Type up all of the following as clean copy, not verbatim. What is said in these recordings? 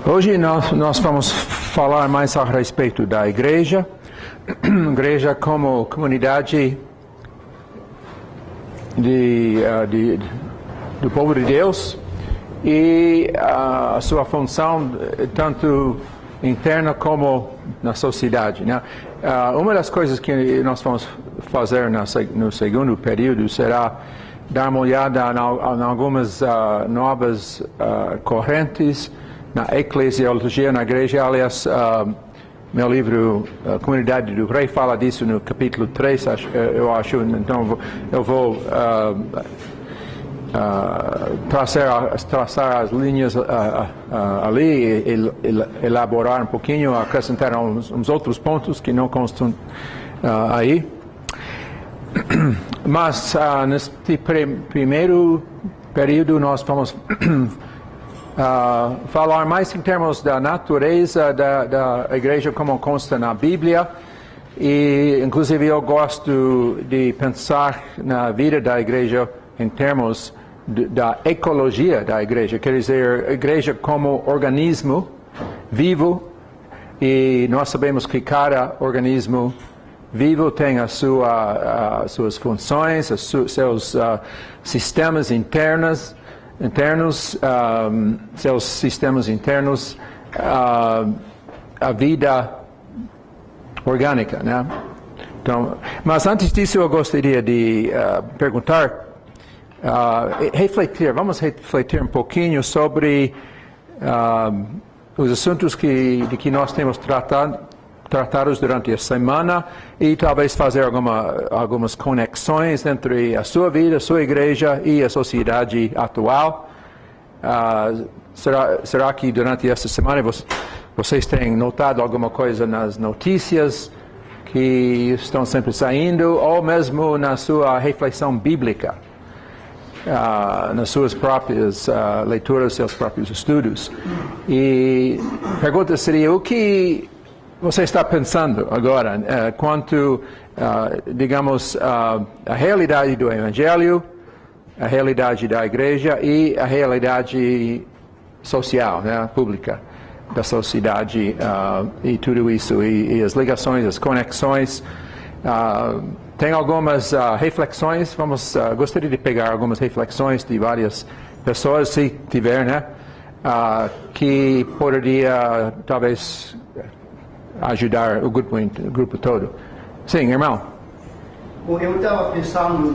Hoje nós vamos falar mais a respeito da igreja, igreja como comunidade do povo de Deus e a sua função tanto interna como na sociedade, né? Uma das coisas que nós vamos fazer no segundo período será dar uma olhada em algumas novas correntes na eclesiologia, na igreja. Aliás, meu livro, Comunidade do Rei, fala disso no capítulo 3, eu acho. Então, eu vou traçar as linhas ali, elaborar um pouquinho, acrescentar uns outros pontos que não constam aí. Mas, neste primeiro período, nós vamos falar mais em termos da natureza da igreja como consta na Bíblia, e inclusive eu gosto de pensar na vida da igreja em termos da ecologia da igreja, quer dizer, a igreja como organismo vivo, e nós sabemos que cada organismo vivo tem as suas funções, seus sistemas internos, seus sistemas internos, a vida orgânica, né? Então, mas antes disso eu gostaria de perguntar, vamos refletir um pouquinho sobre os assuntos de que nós temos tratados durante a semana e talvez fazer algumas conexões entre a sua vida, a sua igreja e a sociedade atual. Será que durante essa semana vocês têm notado alguma coisa nas notícias que estão sempre saindo, ou mesmo na sua reflexão bíblica, nas suas próprias leituras, seus próprios estudos? E a pergunta seria: o que você está pensando agora quanto, digamos, a realidade do Evangelho, a realidade da igreja e a realidade social, né, pública da sociedade, e tudo isso, e as ligações, as conexões? Tem algumas reflexões, gostaria de pegar algumas reflexões de várias pessoas, se tiver, né, que poderia talvez ajudar o grupo todo. Sim, irmão. Bom, eu estava pensando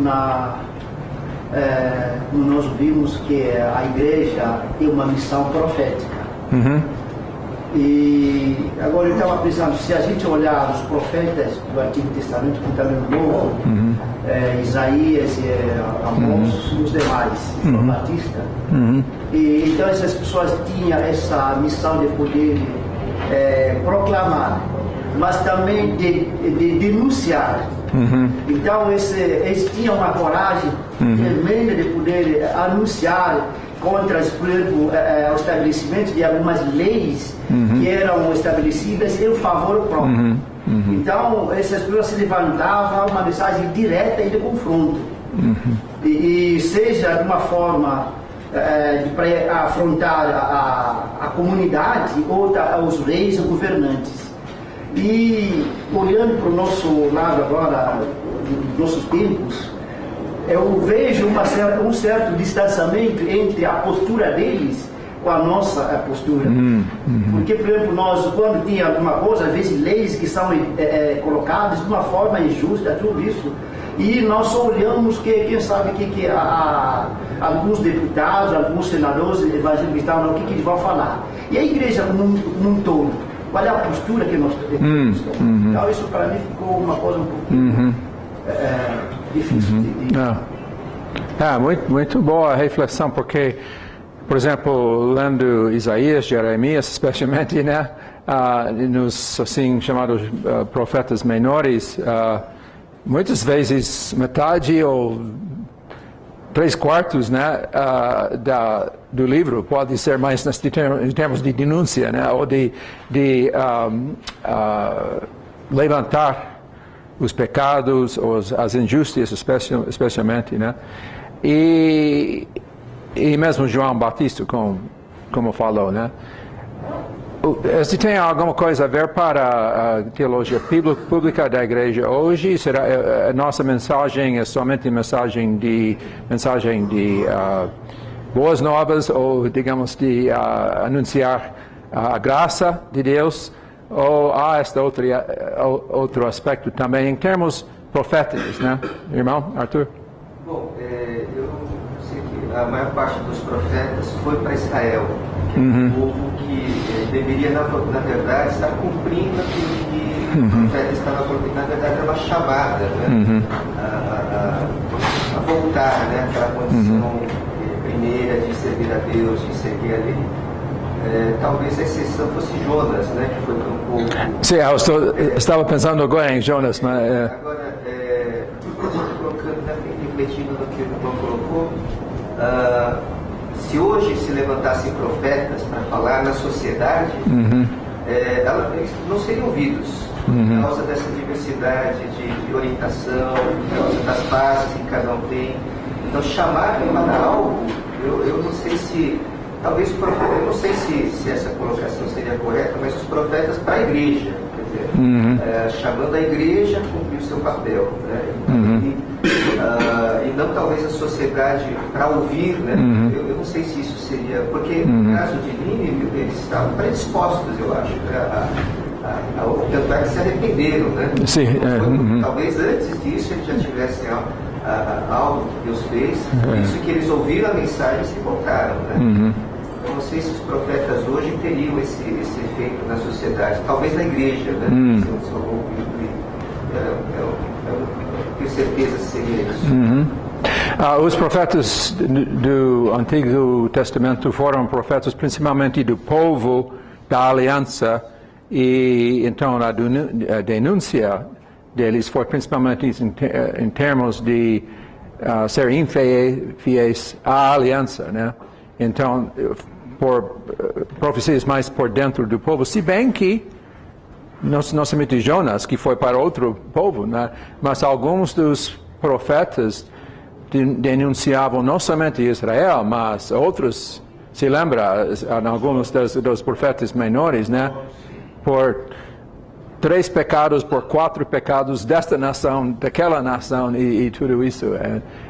nós vimos que a igreja tem uma missão profética. Uhum. E agora eu estava pensando, se a gente olhar os profetas do Antigo Testamento, que também no Novo, Isaías, Amós, os demais, João Batista, e então essas pessoas tinham essa missão de poder proclamar, mas também de denunciar. Então eles tinham uma coragem tremenda de poder anunciar contra, por exemplo, o estabelecimento de algumas leis que eram estabelecidas em favor próprio. Então essas pessoas se levantavam uma mensagem direta e de confronto, e seja de uma forma para afrontar a comunidade ou os reis ou governantes. E olhando para o nosso lado agora, dos nossos tempos, eu vejo um certo distanciamento entre a postura deles com a nossa postura. Porque, por exemplo, nós, quando tinha alguma coisa, às vezes leis que são colocadas de uma forma injusta, tudo isso, e nós só olhamos quem sabe que alguns deputados, alguns senadores evangélicos, o que eles vão falar. E a igreja como um todo, qual é a postura que nós temos? Então isso para mim ficou uma coisa um pouquinho difícil de... Muito boa a reflexão, porque, por exemplo, lendo Isaías, Jeremias, especialmente, né, nos assim chamados profetas menores, muitas vezes metade ou 3/4, né, do livro pode ser mais em termos de denúncia, né, ou de levantar os pecados, ou as injustiças, especialmente, né, e mesmo João Batista, como falou, né. Se tem alguma coisa a ver para a teologia pública da igreja hoje, será a nossa mensagem é somente mensagem de boas novas ou, digamos, de anunciar a graça de Deus, ou há este outro aspecto também em termos proféticos, né, irmão Arthur? Bom, eu sei que a maior parte dos profetas foi para Israel, que é um povo que deveria, na verdade, estar cumprindo aquilo que o profeta estava cumprindo. Na verdade, era uma chamada, né? A voltar, né? Aquela condição primeira de servir a Deus, de seguir a lei. Talvez a exceção fosse Jonas, né? Que foi para um povo... Sim, eu estava pensando agora em Jonas, mas... Agora, refletindo no que o irmão colocou, se hoje se levantassem profetas para falar na sociedade, eles não seriam ouvidos por causa dessa diversidade de orientação, por causa das bases que cada um tem. Então, chamarem para algo, eu não sei se, talvez, eu não sei se essa colocação seria correta, mas os profetas para a igreja, quer dizer, chamando a igreja a cumprir o seu papel, né? E não talvez a sociedade para ouvir, né? Eu não sei se isso seria, porque no caso de Nínive eles estavam predispostos, eu acho, tanto é que se arrependeram, né? Sim, talvez antes disso eles já tivessem algo que Deus fez, isso que eles ouviram a mensagem e se voltaram, né? Eu não sei se os profetas hoje teriam esse efeito na sociedade, talvez na igreja, né? Se eu ouvido, tenho certeza que seria isso. Os profetas do Antigo Testamento foram profetas principalmente do povo da aliança, e então a denúncia deles foi principalmente em termos de serem infiéis à aliança, né? Então, por profecias mais por dentro do povo, se bem que não somente Jonas, que foi para outro povo, né? Mas alguns dos profetas denunciavam não somente Israel, mas outros, se lembra, alguns dos profetas menores, né? Por 3 pecados, por 4 pecados desta nação, daquela nação e tudo isso.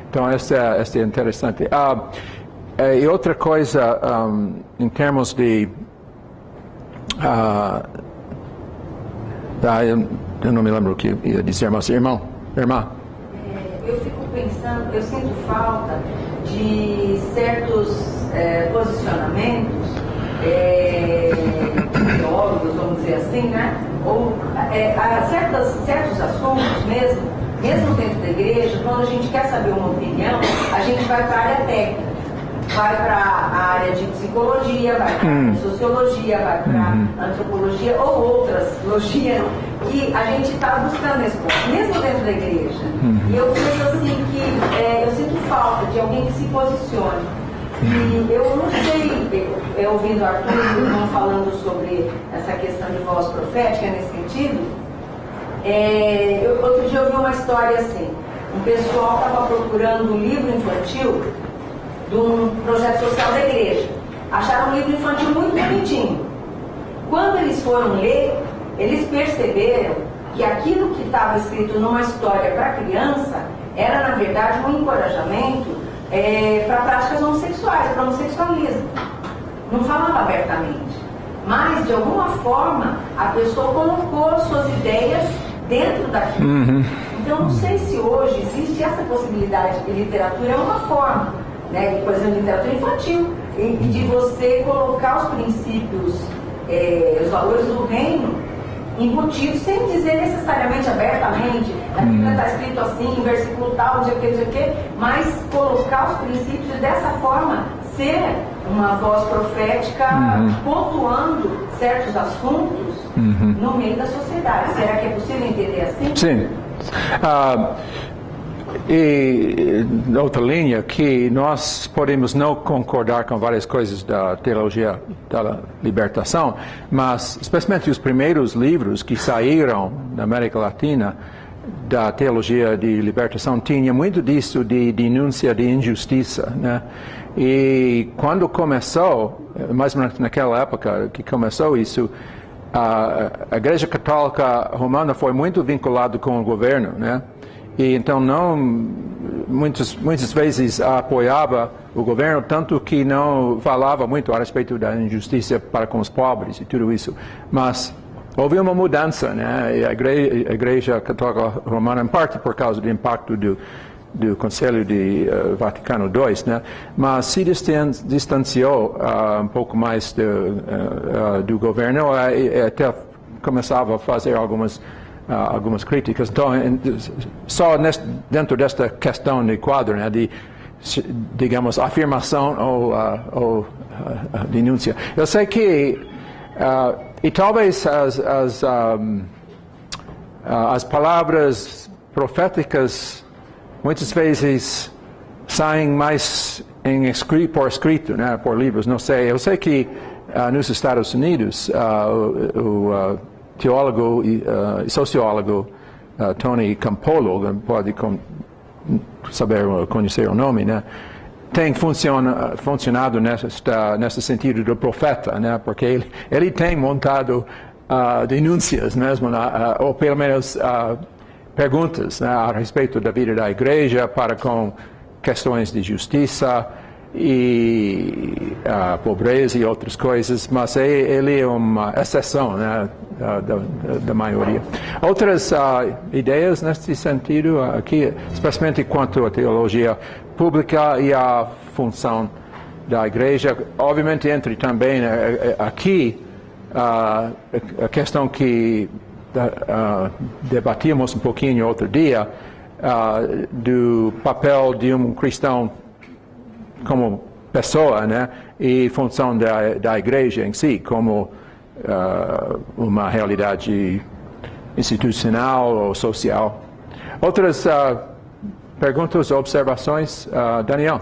Então, este é interessante. E outra coisa, em termos de... eu não me lembro o que ia dizer, mas irmã. Eu fico pensando, eu sinto falta de certos posicionamentos teólogos, vamos dizer assim, né? Ou certos assuntos mesmo dentro da igreja, quando a gente quer saber uma opinião, a gente vai para a área técnica. Vai para a área de psicologia, vai para sociologia, vai para antropologia ou outras logias que a gente está buscando nesse ponto, mesmo dentro da igreja. E eu vejo assim que eu sinto falta de alguém que se posicione. E eu não sei, ouvindo Arthur e o irmão falando sobre essa questão de voz profética nesse sentido, outro dia eu vi uma história assim, um pessoal estava procurando um livro infantil de um projeto social da igreja. Acharam um livro infantil muito bonitinho. Quando eles foram ler, eles perceberam que aquilo que estava escrito numa história para criança era, na verdade, um encorajamento para práticas homossexuais, para homossexualismo. Não falava abertamente, mas, de alguma forma, a pessoa colocou suas ideias dentro daquilo. Então, não sei se hoje existe essa possibilidade de literatura, é uma forma, né, por exemplo, literatura infantil, de você colocar os princípios, os valores do reino embutidos, sem dizer necessariamente abertamente, na Bíblia está escrito assim, versículo tal, não sei o que, mas colocar os princípios e dessa forma ser uma voz profética pontuando certos assuntos no meio da sociedade. Será que é possível entender assim? Sim. E outra linha, que nós podemos não concordar com várias coisas da teologia da libertação, mas especialmente os primeiros livros que saíram na América Latina, da teologia de libertação tinha muito disso de denúncia de injustiça, né? E quando começou, mais ou menos naquela época que começou isso, a Igreja Católica Romana foi muito vinculada com o governo, né? E então muitas vezes apoiava o governo, tanto que não falava muito a respeito da injustiça para com os pobres e tudo isso. Mas houve uma mudança, né? E a Igreja Católica Romana, em parte por causa do impacto do Conselho de Vaticano II, né? Mas se distanciou um pouco mais do governo e até começava a fazer algumas críticas. Então, só dentro desta questão de quadro, né, de, digamos, afirmação ou denúncia. Eu sei que, e talvez as palavras proféticas muitas vezes saem mais por escrito, né, por livros, não sei. Eu sei que nos Estados Unidos, o teólogo e sociólogo Tony Campolo, pode conhecer o nome, né? Tem funcionado nesse sentido do profeta, né? Porque ele tem montado denúncias mesmo, ou pelo menos perguntas, né, a respeito da vida da igreja para com questões de justiça e pobreza e outras coisas, mas ele é uma exceção, né, da maioria. Outras ideias nesse sentido aqui, especialmente quanto à teologia pública e à função da igreja, obviamente entre também aqui a questão que debatíamos um pouquinho outro dia do papel de um cristão como pessoa, né, e função da igreja em si, como uma realidade institucional ou social. Outras perguntas ou observações? Daniel?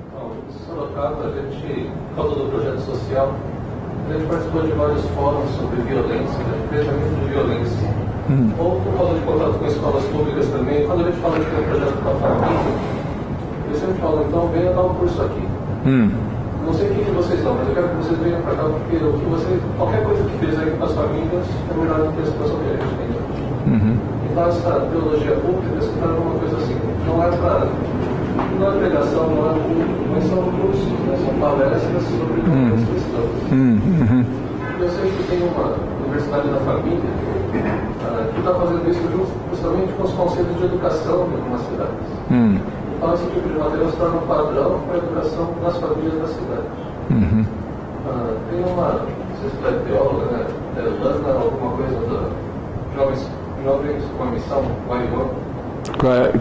Então, Sorocaba, a gente, por causa do projeto social, a gente participou de vários fóruns sobre violência, especialmente de violência. Ou por causa de contato com escolas públicas também. Quando a gente fala de ter um projeto com a família, eu sempre falo, então venha dar um curso aqui. Não sei o que vocês dão, mas eu quero que vocês venham para cá, porque qualquer coisa que fizerem com as famílias é melhor do que a situação que a gente tem hoje. Então essa teologia pública se torna uma coisa assim, não é pregação, não é público, mas são cursos, né? São palestras sobre as questões. Eu sei que tem uma Universidade da Família que está fazendo isso justamente com os conselhos de educação de algumas cidades. Então esse tipo de material se torna um padrão para a educação das famílias da cidade. Tem uma, não sei se é teóloga, né? Lana, alguma coisa da Jovens com a Missão, Guarimã.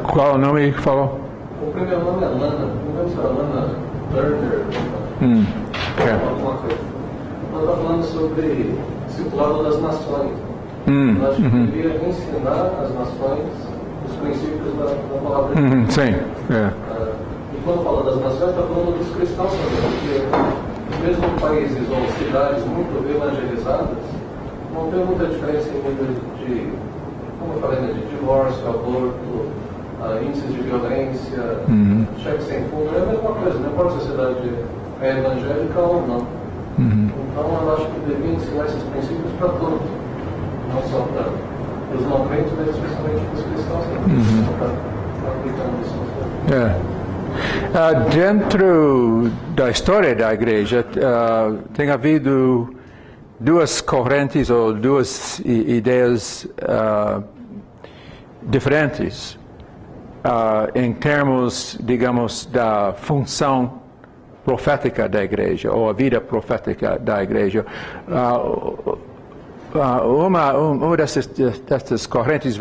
Qual é o nome que falou? O primeiro nome é Lana, não lembro se era Lana Turner, alguma coisa. Ela está falando sobre discipulado das nações. Eu acho que deveria ensinar as nações os princípios da palavra de Deus. Sim. E quando fala das nações, está falando dos cristãos também, porque mesmo países ou cidades muito evangelizadas, não tem muita diferença em nível de, como eu falei, né, de divórcio, aborto, índices de violência, cheque sem fundo, é a mesma coisa, não importa se a sociedade é evangélica ou não. Então eu acho que devia ensinar esses princípios para todos, não só para os não crentes, mas especialmente para os cristãos também, para aplicando isso. Dentro da história da igreja, tem havido duas correntes ou duas ideias diferentes em termos, digamos, da função profética da igreja ou a vida profética da igreja. Uma dessas correntes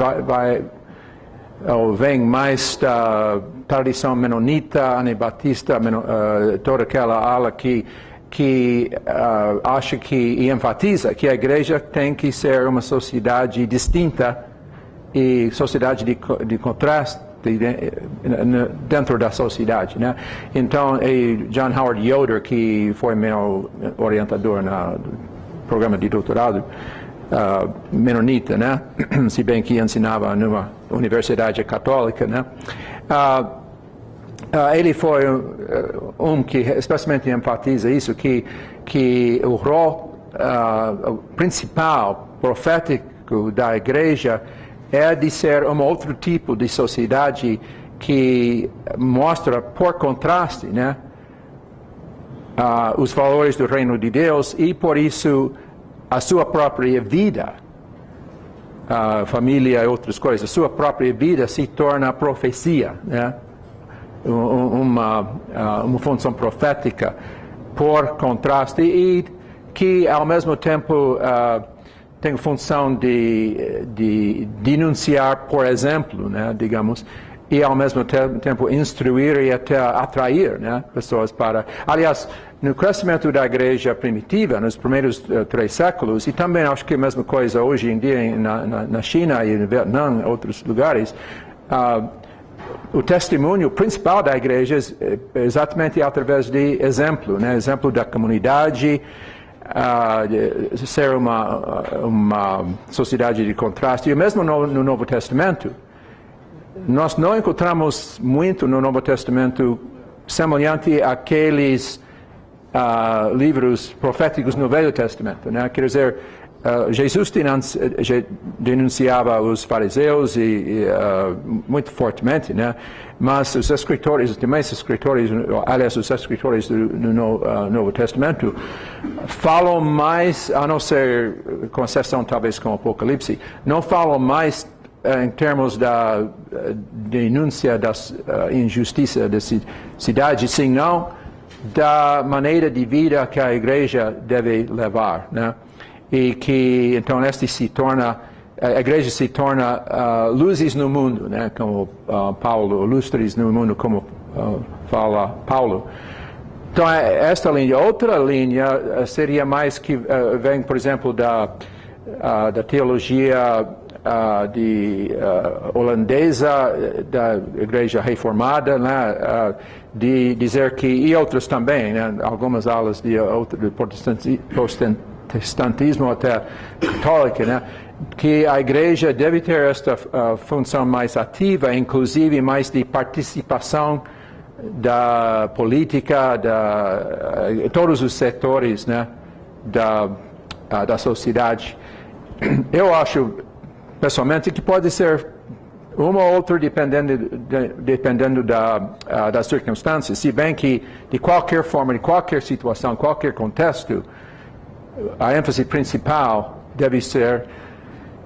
vem mais da tradição menonita, anabatista, toda aquela ala que acha e enfatiza que a igreja tem que ser uma sociedade distinta e sociedade de contraste dentro da sociedade, né? Então, John Howard Yoder, que foi meu orientador no programa de doutorado, menonita, né? Se bem que ensinava numa universidade católica, né? Ele foi que especialmente enfatiza isso, que o rol principal profético da igreja é de ser um outro tipo de sociedade que mostra, por contraste, né, os valores do reino de Deus e, por isso, a sua própria vida, família e outras coisas, a sua própria vida se torna profecia, né? Uma função profética, por contraste, e que, ao mesmo tempo, tem função de denunciar, por exemplo, né, digamos, e ao mesmo tempo instruir e até atrair, né, pessoas para... Aliás, no crescimento da igreja primitiva, nos primeiros 3 séculos, e também acho que a mesma coisa hoje em dia na China e no Vietnã, em outros lugares, o testemunho principal da igreja é exatamente através de exemplo, né, exemplo da comunidade, de ser uma sociedade de contraste. E mesmo no Novo Testamento, nós não encontramos muito no Novo Testamento semelhante àqueles livros proféticos no Velho Testamento, né? Quer dizer, Jesus denunciava os fariseus muito fortemente, né? Mas os escritores, os demais escritores, aliás, os escritores do Novo Testamento, falam mais, a não ser com exceção talvez com o Apocalipse, não falam mais em termos da denúncia da injustiça da cidade, senão da maneira de vida que a igreja deve levar, né? E que então a igreja se torna luzes no mundo, né? Como Paulo, lustres no mundo, como fala Paulo. Então esta linha, outra linha seria mais que vem, por exemplo, da teologia holandesa, da igreja reformada, né? De dizer que, e outras também, né? Algumas aulas de protestantismo até católica, né? Que a igreja deve ter esta função mais ativa, inclusive mais de participação da política, todos os setores, né? Da sociedade. Eu acho, pessoalmente, que pode ser uma ou outra dependendo das circunstâncias, se bem que, de qualquer forma, de qualquer situação, qualquer contexto, a ênfase principal deve ser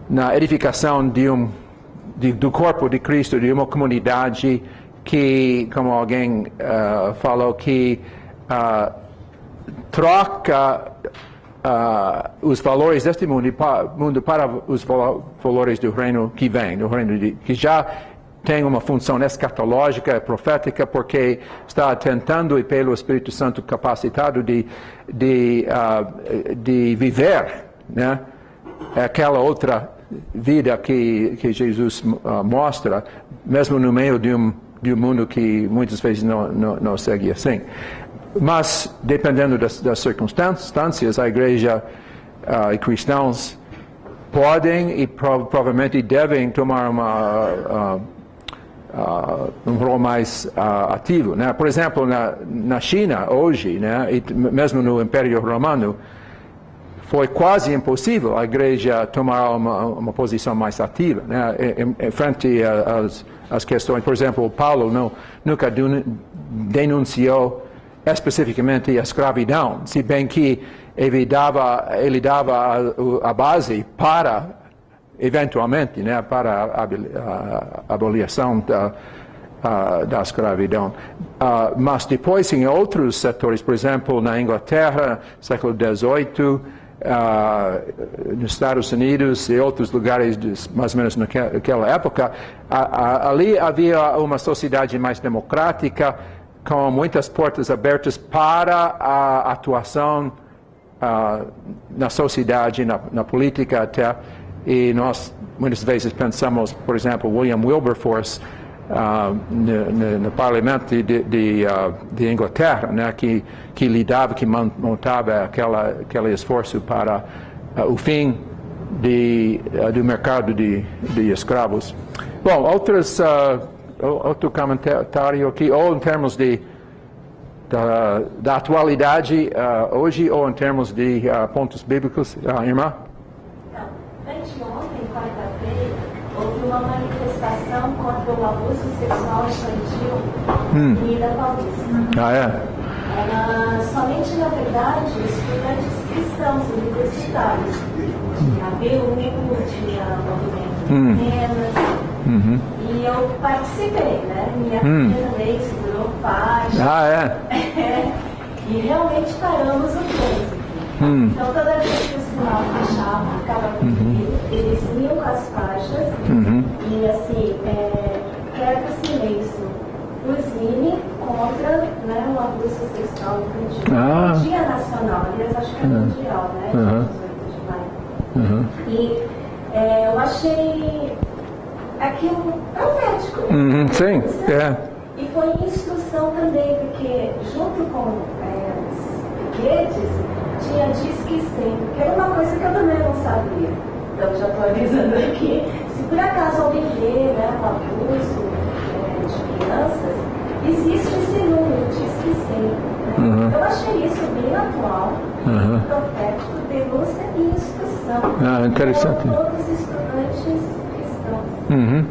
na edificação do corpo de Cristo, de uma comunidade que, como alguém falou, que troca os valores deste mundo para os valores do reino que vem, do reino que já tem uma função escatológica, profética, porque está tentando, e pelo Espírito Santo capacitado, de viver, né, aquela outra vida que Jesus mostra, mesmo no meio de um mundo que muitas vezes não segue assim. Mas, dependendo das circunstâncias, a igreja e cristãos podem e provavelmente devem tomar um rol mais ativo, né? Por exemplo, na China, hoje, né, e mesmo no Império Romano, foi quase impossível a igreja tomar uma posição mais ativa, né, em frente às questões. Por exemplo, Paulo nunca denunciou especificamente a escravidão, se bem que ele dava a base para, eventualmente, né, para a abolição da escravidão. Mas depois, em outros setores, por exemplo, na Inglaterra, século XVIII, nos Estados Unidos e outros lugares, mais ou menos naquela época, ali havia uma sociedade mais democrática, com muitas portas abertas para a atuação na sociedade, na política até. E nós muitas vezes pensamos, por exemplo, William Wilberforce, no parlamento de Inglaterra, né, que montava aquele esforço para o fim do mercado de escravos. Bom, outro comentário aqui, ou em termos da atualidade hoje, ou em termos de pontos bíblicos, irmã? Anteontem, quarta-feira, houve uma manifestação contra o abuso sexual infantil em Avenida Paulista. Ah, é? Era somente, na verdade, estudantes cristãos universitários. Tinha BU, tinha movimento de meninas. E eu participei, né? Minha filha também segurou faixa. Ah, é? E realmente paramos o trânsito. Então, toda vez que o sinal fechava, ficava proibido, eles iam com as faixas e, assim, quero silêncio, usine contra, né, o abuso sexual infantil. É um dia nacional, aliás, acho que é mundial, né, dia 18 de maio. E eu achei aquilo profético. Sim, E foi instrução também, porque junto com os piquetes, tinha Disque 100, que era uma coisa que eu também não sabia. Então, já estou avisando aqui. Se por acaso alguém vê, né, um abuso de crianças, existe esse número, Disque 100. Eu achei isso bem atual, profético, denúncia e instrução. Interessante. Para todos os estudantes cristãos.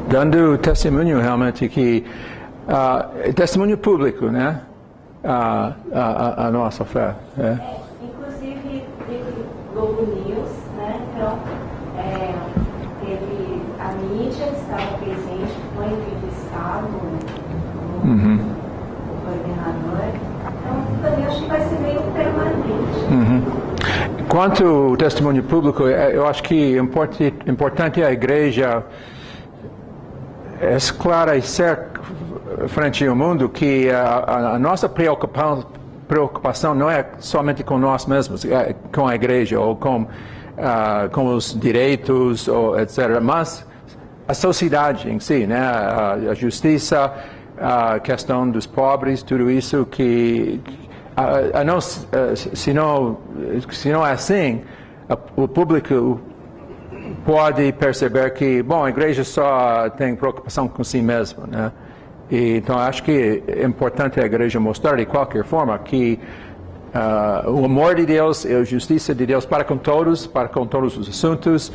Dando testemunho realmente que testemunho público, né? A nossa fé. Inclusive teve Globo News, né? Então teve a mídia que estava presente, foi entrevistado o coordenador. Então também acho que vai ser meio permanente. Quanto ao testemunho público, eu acho que importante a igreja esclarecer frente ao mundo que a nossa preocupação não é somente com nós mesmos, com a igreja ou com os direitos, ou etc., mas a sociedade em si, né? A justiça, a questão dos pobres, tudo isso que se não é assim, o público pode perceber que, bom, a igreja só tem preocupação com si mesma, né? E, então, acho que é importante a igreja mostrar, de qualquer forma, que o amor de Deus e a justiça de Deus para com todos os assuntos,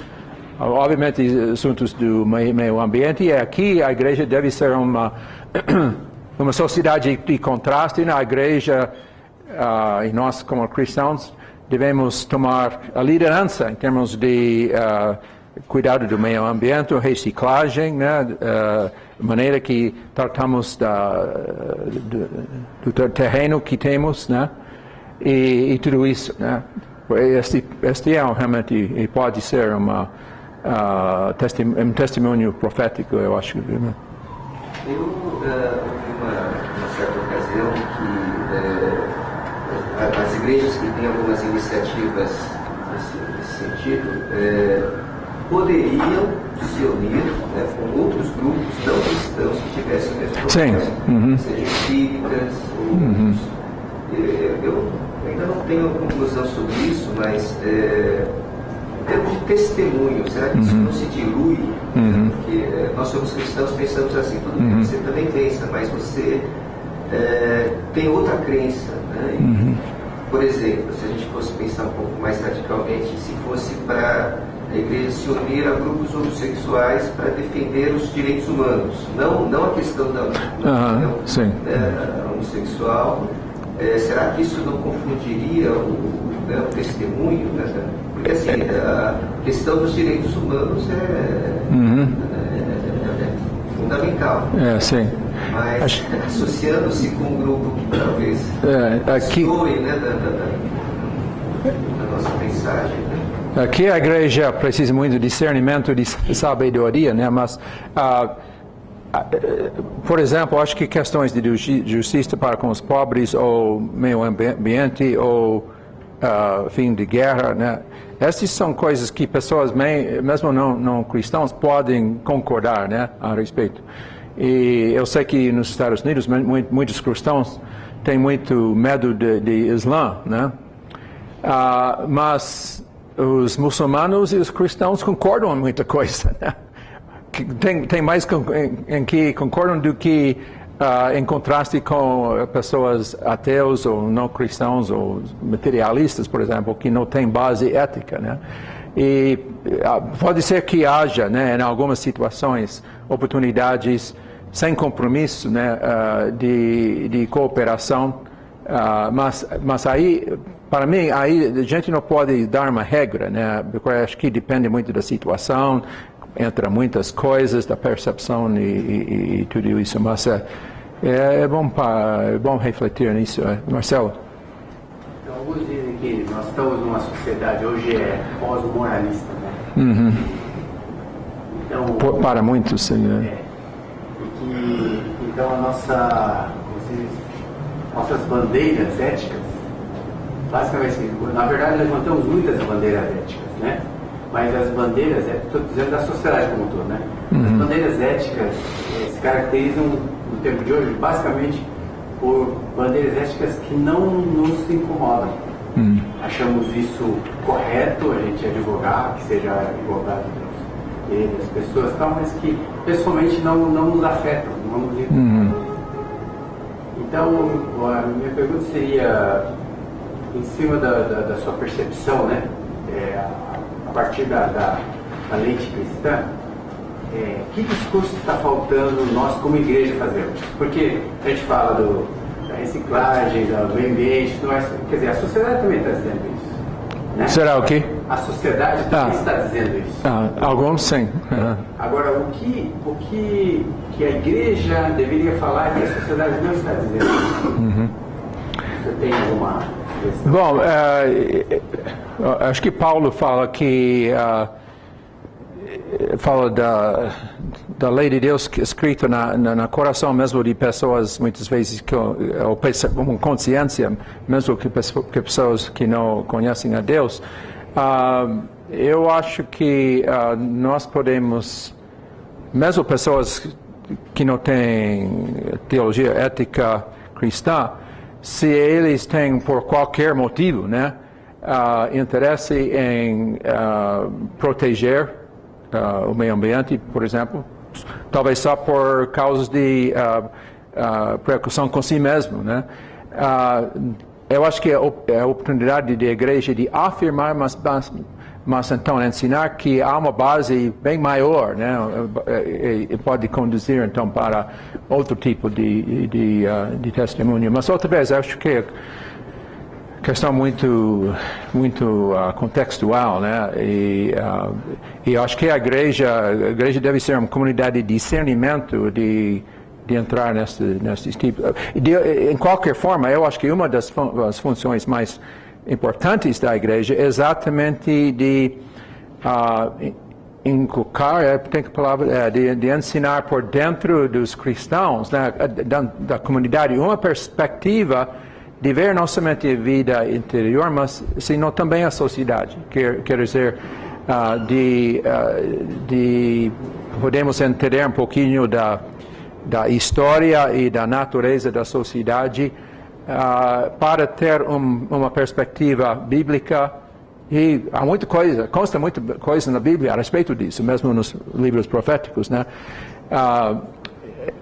obviamente assuntos do meio ambiente, e aqui a igreja deve ser uma sociedade de contraste, né? A igreja e nós, como cristãos, devemos tomar a liderança em termos de cuidado do meio ambiente, reciclagem, né? Maneira que tratamos do terreno que temos, né? E tudo isso, né? Este é realmente, e pode ser um testemunho profético, eu acho. Né? Eu ouvi uma certa ocasião que as igrejas que têm algumas iniciativas nesse sentido poderiam se unir, né, com outros grupos não cristãos que tivessem o mesmo problema, sejam espíritas ou outros. Eu ainda não tenho conclusão sobre isso, mas em termos de testemunho, será que isso não se dilui? Porque nós somos cristãos, pensamos assim, tudo bem, você também pensa, mas você tem outra crença, né? E, por exemplo, se a gente fosse pensar um pouco mais radicalmente, se fosse para a igreja se unir a grupos homossexuais para defender os direitos humanos, não a questão da homossexual, será que isso não confundiria o testemunho? Né? Porque assim, a questão dos direitos humanos é fundamental. Sim. Mas associando-se com um grupo que talvez exclui, né, da nossa mensagem. Né? Aqui a igreja precisa muito de discernimento, de sabedoria, né? Mas, por exemplo, acho que questões de justiça para com os pobres, ou meio ambiente, ou fim de guerra, né? Essas são coisas que pessoas, mesmo não cristãos, podem concordar, né, a respeito. E eu sei que nos Estados Unidos muitos cristãos têm muito medo de Islã, né? Mas os muçulmanos e os cristãos concordam em muita coisa, né? Tem mais em que concordam do que em contraste com pessoas ateus ou não cristãos ou materialistas, por exemplo, que não têm base ética, né? E pode ser que haja, né, em algumas situações, oportunidades sem compromisso, né, de cooperação, mas aí, para mim, aí a gente não pode dar uma regra, né? Porque eu acho que depende muito da situação, entre muitas coisas, da percepção e tudo isso, mas é bom refletir nisso. Marcelo? Então, alguns dizem que nós estamos numa sociedade hoje pós-moralista, né? Então, para muitos, sim. Né? Então, nossas bandeiras éticas, basicamente, na verdade, levantamos muitas bandeiras éticas, né? Mas as bandeiras éticas, estou dizendo da sociedade como um todo, né? As bandeiras éticas se caracterizam no tempo de hoje, basicamente, por bandeiras éticas que não nos incomodam. Achamos isso correto, a gente advogar, que seja advogado das pessoas, tal, mas que pessoalmente não nos afetam, não nos incomodam. Então, a minha pergunta seria, em cima da sua percepção, né? A partir da lente cristã, que discurso está faltando nós como igreja fazermos? Porque a gente fala da reciclagem, do meio ambiente, quer dizer, a sociedade também está dizendo isso, né? Será o quê? A sociedade também está dizendo isso. Alguns sim. Agora, o que a igreja deveria falar que a sociedade não está dizendo isso? Você tem alguma questão? Bom, acho que Paulo fala que fala da lei de Deus escrita no coração mesmo de pessoas, muitas vezes, com consciência, mesmo que pessoas que não conhecem a Deus. Eu acho que nós podemos, mesmo pessoas que não têm teologia ética cristã, se eles têm, por qualquer motivo, né, interesse em proteger o meio ambiente, por exemplo, talvez só por causas de preocupação com si mesmo, né? Eu acho que é a oportunidade da igreja de afirmar, mas então ensinar que há uma base bem maior, né? E pode conduzir então para outro tipo de testemunho. Mas outra vez, acho que questão muito contextual, né? E acho que a igreja deve ser uma comunidade de discernimento de entrar nesses tipos. Em qualquer forma, eu acho que uma das funções mais importantes da igreja é exatamente de inculcar, tem que palavra, de ensinar por dentro dos cristãos, né, da comunidade, uma perspectiva de ver não somente a vida interior, mas senão também a sociedade. Quer dizer, podemos entender um pouquinho da história e da natureza da sociedade para ter uma perspectiva bíblica. E há consta muita coisa na Bíblia a respeito disso, mesmo nos livros proféticos, né?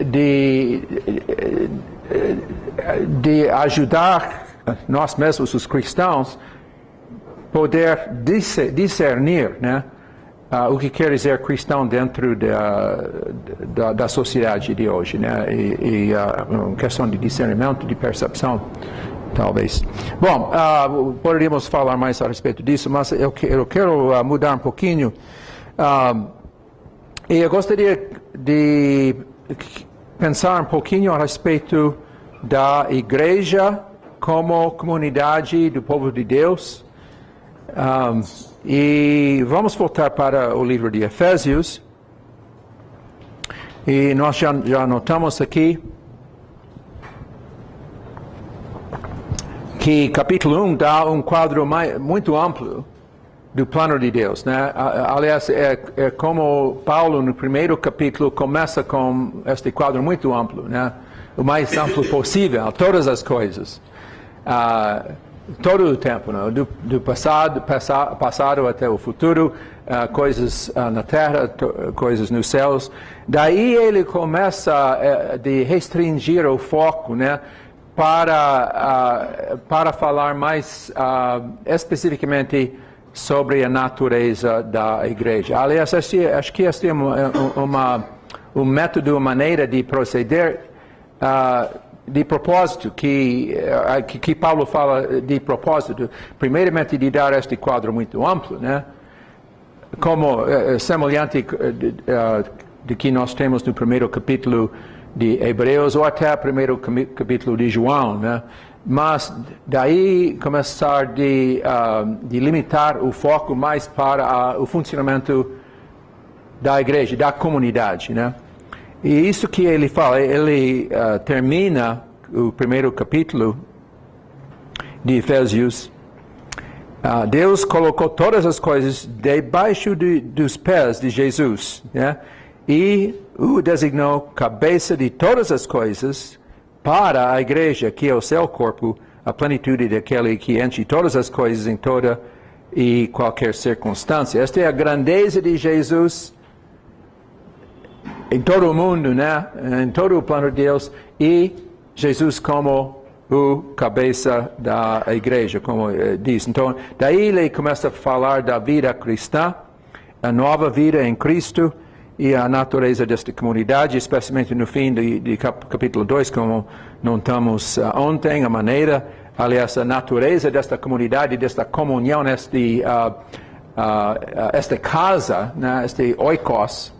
De ajudar nós mesmos, os cristãos, poder discernir, né, o que quer dizer cristão dentro da sociedade de hoje, né, e uma questão de discernimento, de percepção, talvez. Bom, poderíamos falar mais a respeito disso, mas eu quero mudar um pouquinho, e eu gostaria de pensar um pouquinho a respeito da igreja como comunidade do povo de Deus. E vamos voltar para o livro de Efésios. E nós já notamos aqui que capítulo 1 dá um quadro muito amplo do plano de Deus, né? Aliás, é como Paulo no primeiro capítulo começa com este quadro muito amplo, né? O mais amplo possível, todas as coisas. todo o tempo, né? do passado até o futuro, coisas na terra, coisas nos céus. Daí ele começa de restringir o foco, né? Para falar mais especificamente sobre a natureza da igreja. Aliás, acho que este é um método, uma maneira de proceder de propósito, que Paulo fala de propósito, primeiramente de dar este quadro muito amplo, né? Como semelhante de que nós temos no primeiro capítulo de Hebreus, ou até o primeiro capítulo de João, né? Mas daí começar de limitar o foco mais para o funcionamento da igreja, da comunidade, né? E isso que ele fala, ele termina o primeiro capítulo de Efésios. Deus colocou todas as coisas debaixo dos pés de Jesus, né? E o designou cabeça de todas as coisas para a igreja, que é o seu corpo, a plenitude daquele que enche todas as coisas em toda e qualquer circunstância. Esta é a grandeza de Jesus em todo o mundo, né? Em todo o plano de Deus, e Jesus como o cabeça da igreja, como diz. Então, daí ele começa a falar da vida cristã, a nova vida em Cristo e a natureza desta comunidade, especialmente no fim de capítulo 2, como notamos ontem, a maneira, aliás, a natureza desta comunidade, desta comunhão, esta casa, né? Este oikos,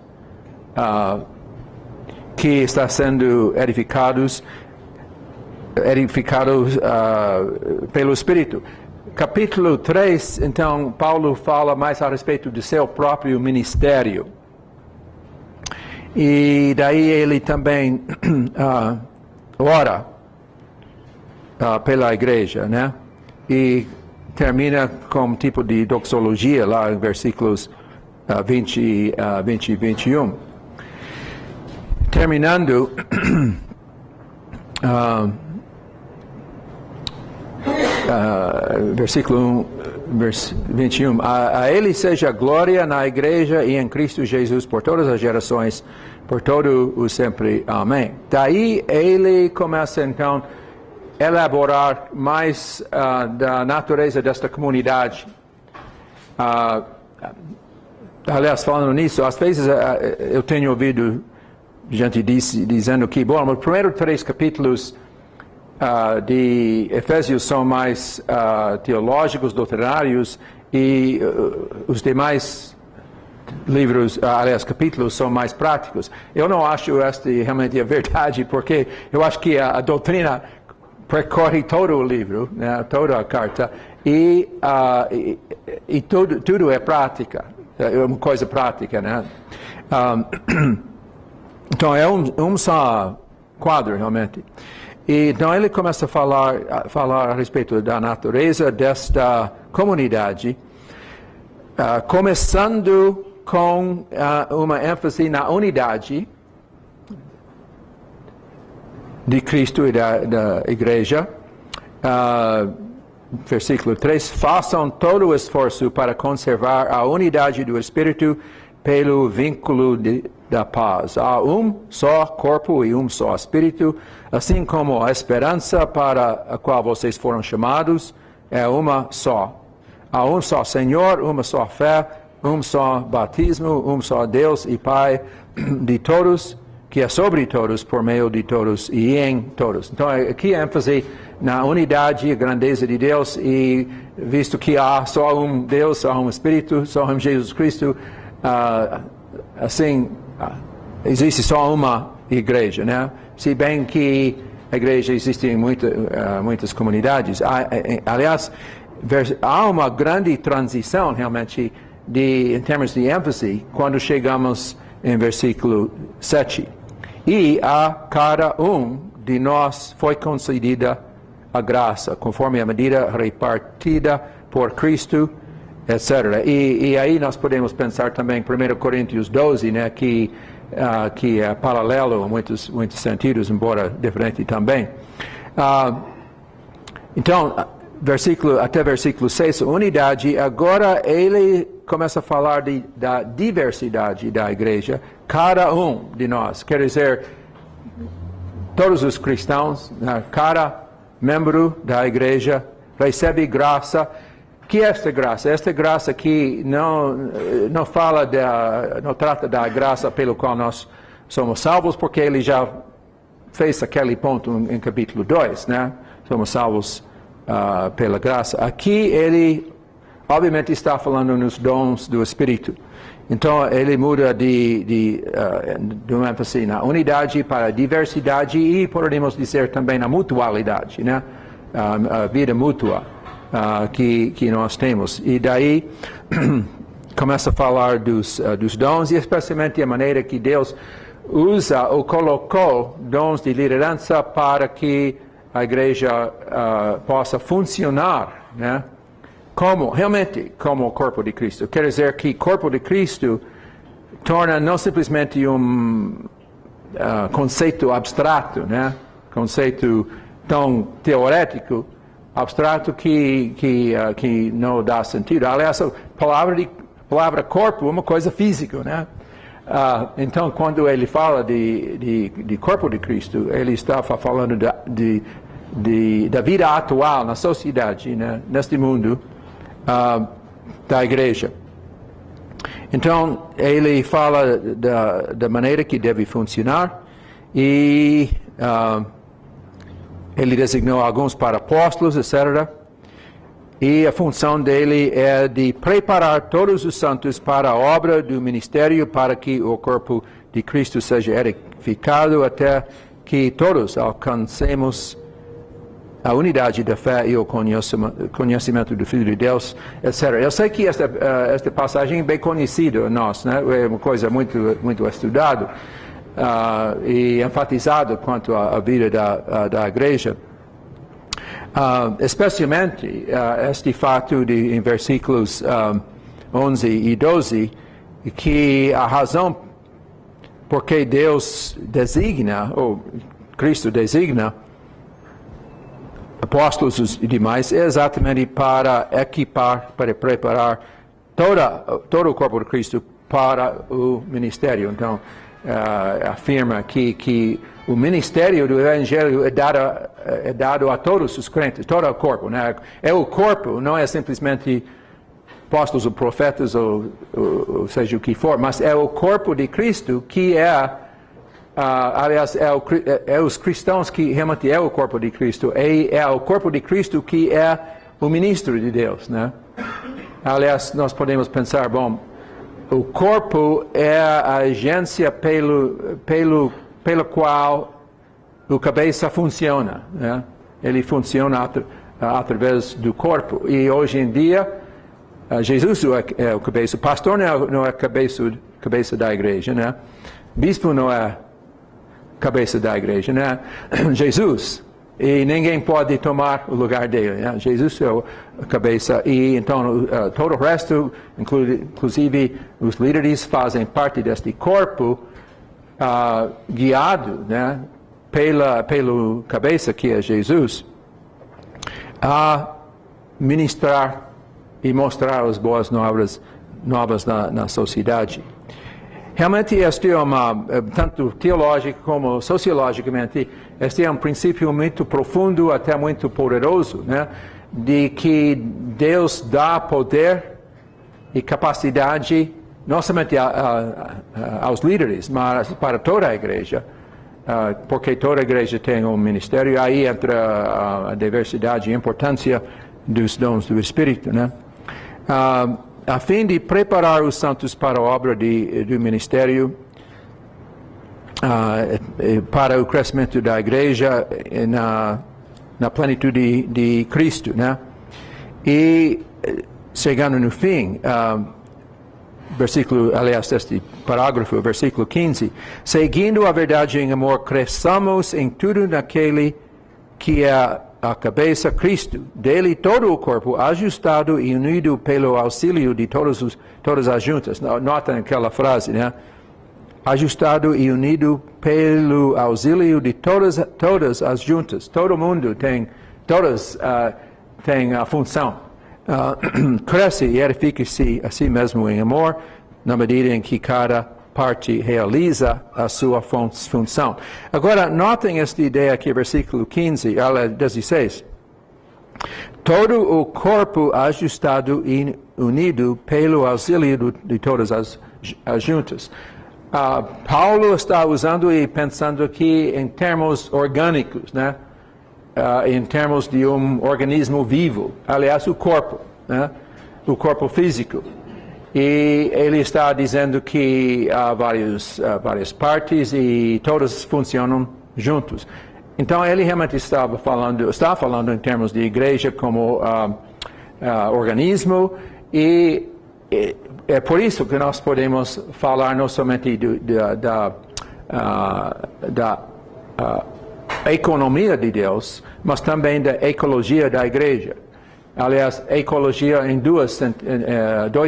que está sendo edificados pelo Espírito. Capítulo 3, então, Paulo fala mais a respeito do seu próprio ministério. E daí ele também ora pela igreja, né? E termina com um tipo de doxologia lá em versículos 20 e 21. Terminando, versículo 21. A ele seja glória na igreja e em Cristo Jesus por todas as gerações, por todo o sempre. Amém. Daí ele começa então a elaborar mais da natureza desta comunidade. Aliás, falando nisso, às vezes eu tenho ouvido gente dizendo que, bom, os primeiros 3 capítulos de Efésios são mais teológicos, doutrinários, e os demais livros, aliás, capítulos, são mais práticos. Eu não acho esta realmente a verdade, porque eu acho que a doutrina percorre todo o livro, né, toda a carta, e tudo é prática, é uma coisa prática, né? Então é um só quadro, realmente. E então ele começa a falar a respeito da natureza desta comunidade, começando com uma ênfase na unidade de Cristo e da igreja. Versículo 3, façam todo o esforço para conservar a unidade do Espírito pelo vínculo da paz. Há um só corpo e um só Espírito, assim como a esperança para a qual vocês foram chamados é uma só. Há um só Senhor, uma só fé, um só batismo, um só Deus e Pai de todos, que é sobre todos, por meio de todos e em todos. Então aqui a ênfase na unidade e grandeza de Deus, e visto que há só um Deus, só um Espírito, só um Jesus Cristo, assim, existe só uma igreja, né? Se bem que a igreja existe em muitas comunidades. Aliás, há uma grande transição, realmente, em termos de ênfase, quando chegamos em versículo 7. E a cada um de nós foi concedida a graça, conforme a medida repartida por Cristo, etc. E aí nós podemos pensar também em 1 Coríntios 12, né, que é paralelo em muitos sentidos, embora diferente também. Então, até versículo 6, unidade. Agora ele começa a falar da diversidade da igreja. Cada um de nós, quer dizer, todos os cristãos, cada membro da igreja recebe graça. Que é esta graça? Esta graça que não fala não trata da graça pelo qual nós somos salvos, porque ele já fez aquele ponto em capítulo 2, né? Somos salvos pela graça. Aqui ele, obviamente, está falando nos dons do Espírito. Então, ele muda de um ênfase na unidade para a diversidade e, poderíamos dizer, também na mutualidade, né? A vida mútua que nós temos. E daí, começa a falar dos dons e especialmente a maneira que Deus usa ou colocou dons de liderança para que a igreja possa funcionar, né? Realmente como o corpo de Cristo. Quer dizer que o corpo de Cristo torna não simplesmente um conceito abstrato, né? Conceito tão teorético, abstrato que não dá sentido. Aliás, a palavra corpo é uma coisa física, né? Então, quando ele fala de corpo de Cristo, ele está falando da vida atual na sociedade, né? Neste mundo da igreja. Então, ele fala da maneira que deve funcionar e ele designou alguns para apóstolos, etc. E a função dele é de preparar todos os santos para a obra do ministério, para que o corpo de Cristo seja edificado até que todos alcancemos a unidade da fé e o conhecimento do Filho de Deus, etc. Eu sei que esta passagem é bem conhecida a nós, né? É uma coisa muito estudada e enfatizada quanto à vida da igreja. Especialmente este fato em versículos 11 e 12, que a razão por que Deus designa, ou Cristo designa, apóstolos e demais, é exatamente para equipar, para preparar todo o corpo de Cristo para o ministério. Então, afirma que o ministério do Evangelho é dado a todos os crentes, todo o corpo, né? É o corpo, não é simplesmente apóstolos ou profetas ou seja o que for, mas é o corpo de Cristo que aliás, é os cristãos que realmente é o corpo de Cristo, é o corpo de Cristo que é o ministro de Deus, né? Aliás, nós podemos pensar, bom, o corpo é a agência pela qual o cabeça funciona, né? Ele funciona através do corpo. E hoje em dia, Jesus é o cabeça. O pastor não é cabeça da igreja, né? Bispo não é cabeça da igreja, né? Jesus. E ninguém pode tomar o lugar dele, né? Jesus é a cabeça. E então todo o resto, inclusive os líderes, fazem parte deste corpo guiado, né, pelo cabeça que é Jesus, a ministrar e mostrar as boas novas na sociedade. Realmente este é tanto teológico como sociologicamente, este é um princípio muito profundo, até muito poderoso, né, de que Deus dá poder e capacidade não somente aos líderes, mas para toda a igreja, porque toda a igreja tem um ministério, aí entra a diversidade e a importância dos dons do Espírito, né? A fim de preparar os santos para a obra do ministério, para o crescimento da igreja na plenitude de Cristo, né? E chegando no fim, este parágrafo, versículo 15, seguindo a verdade em amor, cresçamos em tudo naquele que é a cabeça, Cristo, dele todo o corpo, ajustado e unido pelo auxílio de todas as juntas. Nota aquela frase, né? Ajustado e unido pelo auxílio de todas as juntas. Todo mundo tem, todas tem a função. Cresce e edifica-se a si mesmo em amor, na medida em que cada parte realiza a sua função. Agora, notem esta ideia aqui, versículo 15 a 16. Todo o corpo ajustado e unido pelo auxílio de todas as juntas. Paulo está usando e pensando aqui em termos orgânicos, né? Em termos de um organismo vivo, aliás, o corpo, né? O corpo físico. E ele está dizendo que há várias partes e todas funcionam juntos. Então, ele realmente está falando em termos de igreja como organismo, e é por isso que nós podemos falar não somente da economia de Deus, mas também da ecologia da igreja. Aliás, ecologia em dois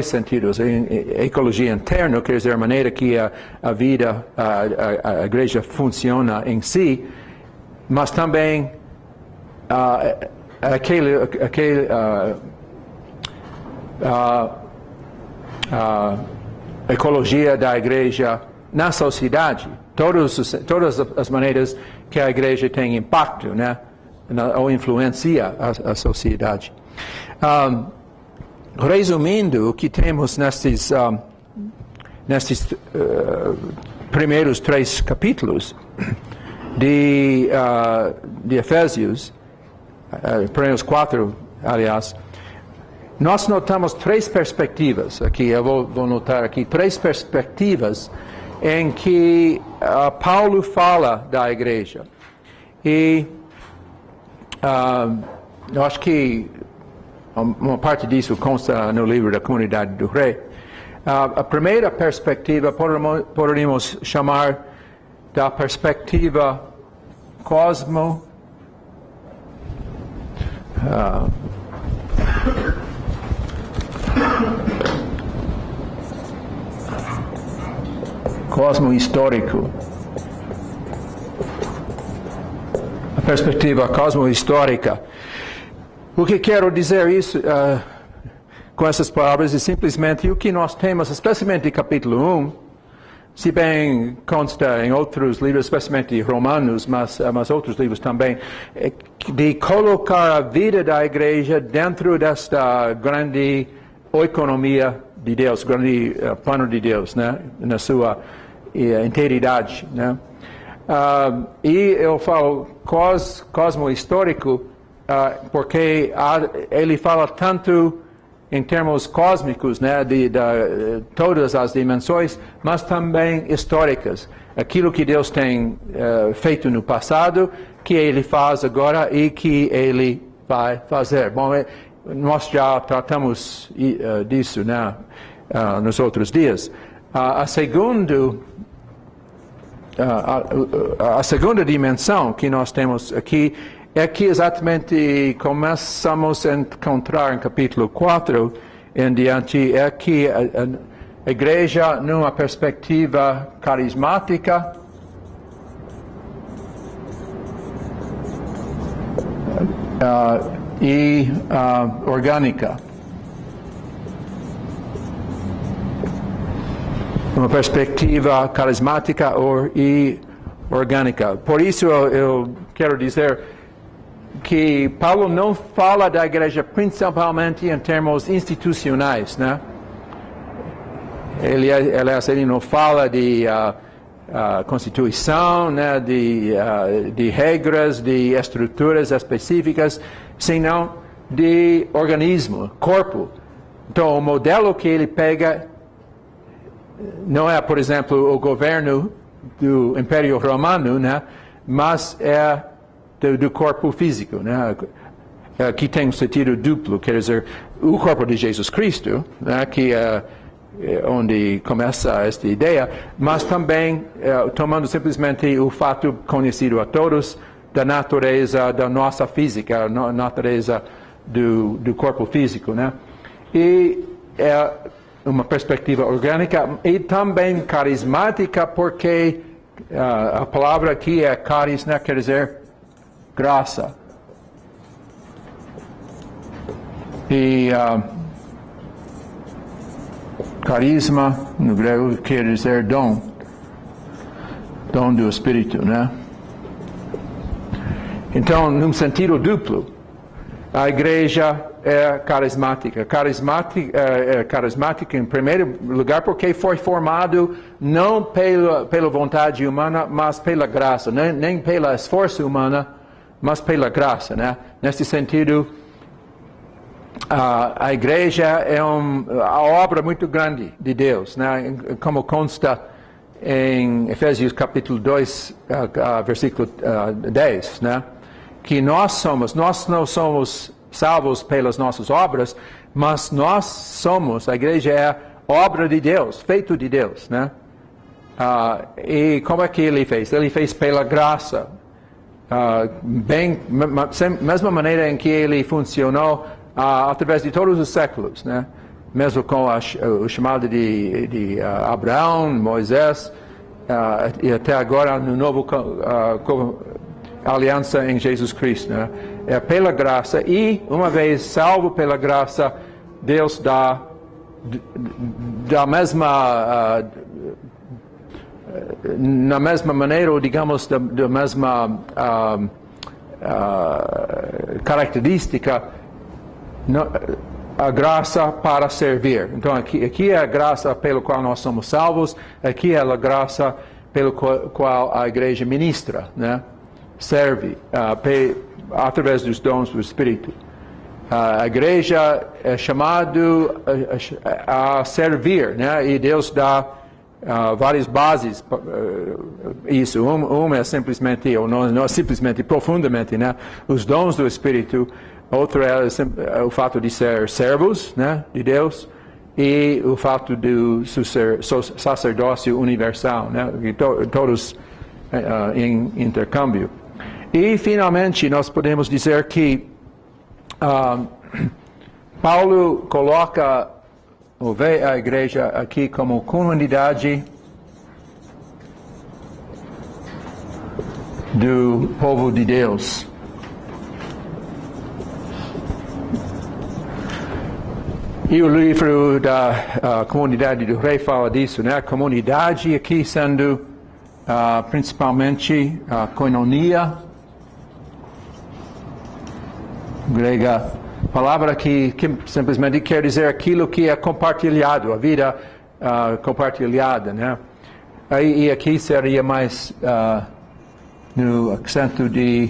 sentidos. Ecologia interna, quer dizer, a maneira que a vida, a igreja funciona em si, mas também ecologia da igreja na sociedade, todas as maneiras que a igreja tem impacto, né, ou influencia a sociedade. Resumindo, o que temos nestes primeiros 3 capítulos de Efésios, primeiros 4, aliás, nós notamos 3 perspectivas aqui. Eu vou notar aqui 3 perspectivas em que Paulo fala da igreja. E eu acho que uma parte disso consta no livro da Comunidade do Rei. A primeira perspectiva poderíamos chamar da perspectiva cosmo-histórico. A perspectiva cosmo-histórica. O que quero dizer isso com essas palavras é simplesmente o que nós temos, especialmente em capítulo 1, se bem consta em outros livros, especialmente Romanos, mas outros livros também, de colocar a vida da igreja dentro desta grande economia de Deus, grande plano de Deus, né, na sua integridade, né. E eu falo cosmo-histórico porque ele fala tanto em termos cósmicos, né, de todas as dimensões, mas também históricas. Aquilo que Deus tem feito no passado, que Ele faz agora e que Ele vai fazer. Bom, nós já tratamos disso, né, nos outros dias. A segunda dimensão que nós temos aqui é que exatamente começamos a encontrar em capítulo 4 em diante, é que a igreja, numa perspectiva carismática, e orgânica. Uma perspectiva carismática e orgânica. Por isso eu quero dizer que Paulo não fala da igreja principalmente em termos institucionais, né? Ele não fala de constituição, né? De regras, de estruturas específicas, senão de organismo, corpo. Então, o modelo que ele pega não é, por exemplo, o governo do Império Romano, né? Mas é do corpo físico, né? Que tem um sentido duplo, quer dizer, o corpo de Jesus Cristo, né? Que é onde começa esta ideia, mas também tomando simplesmente o fato conhecido a todos da natureza da nossa física, a natureza do corpo físico, né? E é uma perspectiva orgânica e também carismática, porque a palavra aqui é caris, né? Quer dizer graça. E carisma, no grego, quer dizer dom. Dom do Espírito, né? Então, num sentido duplo, a igreja é carismática. Carismática em primeiro lugar porque foi formado não pela vontade humana, mas pela graça. Nem pelo esforço humano, mas pela graça, né? Nesse sentido, a igreja é a obra muito grande de Deus, né? Como consta em Efésios capítulo 2, versículo 10, né? Que nós não somos salvos pelas nossas obras, mas a igreja é obra de Deus, feito de Deus, né? E como é que ele fez? Ele fez pela graça, mesma maneira em que ele funcionou através de todos os séculos, né? Mesmo com o chamado de Abraão, Moisés, e até agora no novo aliança em Jesus Cristo, né? É pela graça, e uma vez salvo pela graça, Deus dá na mesma maneira, ou digamos da mesma característica, a graça para servir. Então aqui é a graça pelo qual nós somos salvos, aqui é a graça pelo qual a igreja ministra, né? Serve através dos dons do Espírito. A igreja é chamada a servir, né? E Deus dá várias bases isso. Uma é simplesmente, ou não é simplesmente, profundamente, né? Os dons do Espírito. Outro é o fato de ser servos, né? De Deus. E o fato do sacerdócio universal, né? Todos em intercâmbio. E, finalmente, nós podemos dizer que Paulo coloca ou vê a igreja aqui como comunidade do povo de Deus. E o livro da Comunidade do Rei fala disso, né? A comunidade aqui sendo principalmente a koinonia, grega, palavra que simplesmente quer dizer aquilo que é compartilhado, a vida compartilhada, né? E aqui seria mais no acento do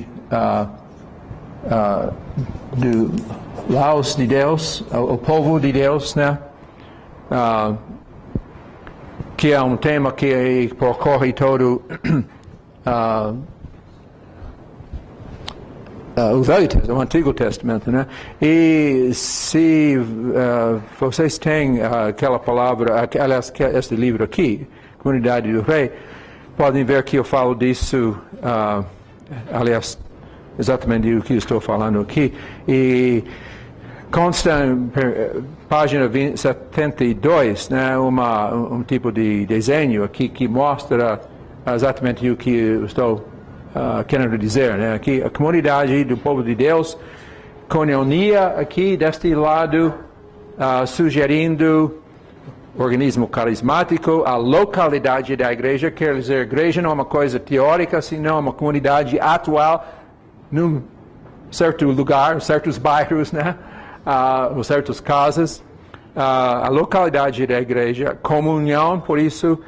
Laos de Deus, o povo de Deus, né? Que é um tema que percorre todo o Velho Testamento, o Antigo Testamento, né? E se vocês têm aquela palavra, aliás, este livro aqui, Comunidade do Rei, podem ver que eu falo disso, aliás, exatamente o que estou falando aqui. E consta em página 72, né, um tipo de desenho aqui que mostra exatamente o que eu estou querendo dizer, né? Aqui a comunidade do povo de Deus, koinonia aqui deste lado, sugerindo organismo carismático, a localidade da igreja, quer dizer, a igreja não é uma coisa teórica, senão uma comunidade atual num certo lugar, certos bairros, né? Ou certas casas. A localidade da igreja, comunhão, por isso,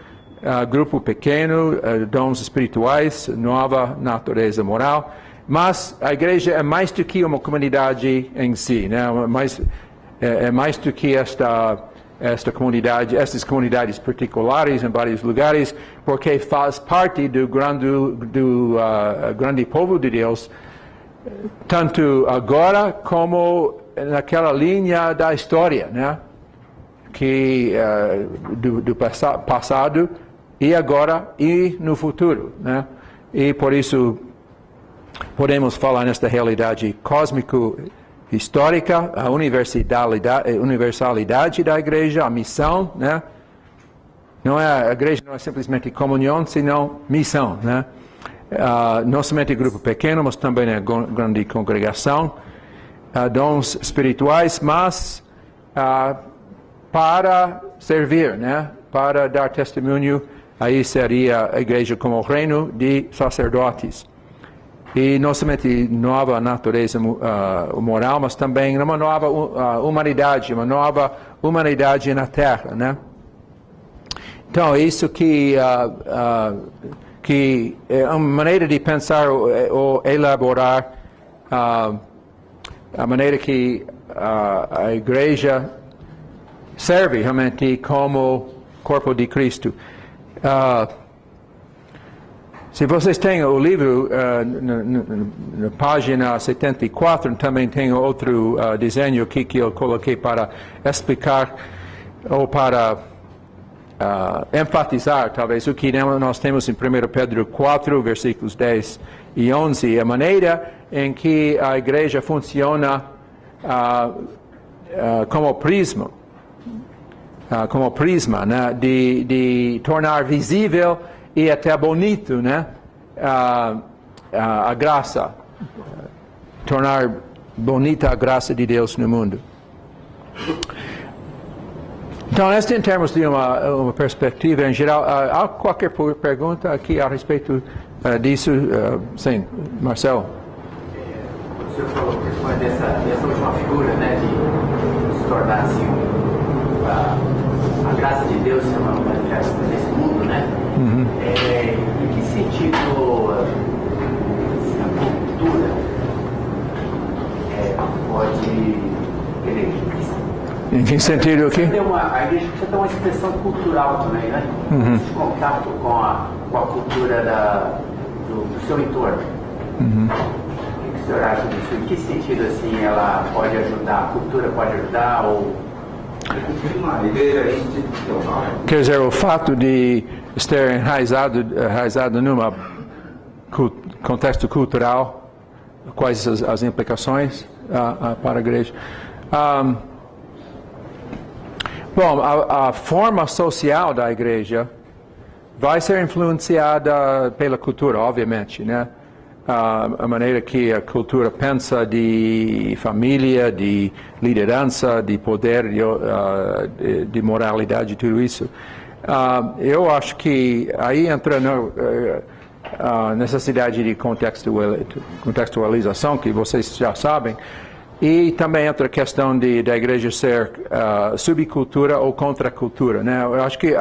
grupo pequeno, dons espirituais, nova natureza moral. Mas a igreja é mais do que uma comunidade em si, né? É mais do que esta comunidade, essas comunidades particulares em vários lugares, porque faz parte do grande povo de Deus, tanto agora como naquela linha da história, né? Que do passado e agora e no futuro, né? E por isso podemos falar nesta realidade cósmico-histórica, a universalidade da igreja, a missão, né? A igreja não é simplesmente comunhão, senão missão, né? Não somente grupo pequeno, mas também a grande congregação. dons espirituais, mas para servir, né? Para dar testemunho. Aí seria a igreja como reino de sacerdotes. E não somente nova natureza moral, mas também uma nova humanidade na Terra, né? Então, isso que é uma maneira de pensar ou elaborar a maneira que a igreja serve realmente como corpo de Cristo. Se vocês têm o livro, na página 74, também tem outro desenho aqui que eu coloquei para explicar ou para enfatizar, talvez, o que nós temos em 1 Pedro 4, versículos 10 e 11, a maneira em que a igreja funciona como prisma, né, de tornar visível e até bonito, né, a graça, tornar bonita a graça de Deus no mundo. Então, este em termos de uma perspectiva em geral. Há qualquer pergunta aqui a respeito disso? Sim, Marcelo. O senhor falou que dessa última figura, né, de se tornar assim, a graça de Deus ser uma manifesta nesse mundo, né? Uhum. Em que sentido a cultura pode... Em que sentido aqui? A igreja precisa ter uma expressão cultural também, né? Uhum. Esse contato com a cultura do seu entorno. Uhum. O que o senhor acha disso? Em que sentido assim ela pode ajudar? A cultura pode ajudar ou... Quer dizer, o fato de estar enraizado num contexto cultural, quais as implicações para a igreja? Bom, a forma social da igreja vai ser influenciada pela cultura, obviamente, né? A maneira que a cultura pensa de família, de liderança, de poder, de moralidade, tudo isso. Eu acho que aí entra a necessidade de contextualização, que vocês já sabem, e também entra a questão da igreja ser subcultura ou contracultura, né? Eu acho que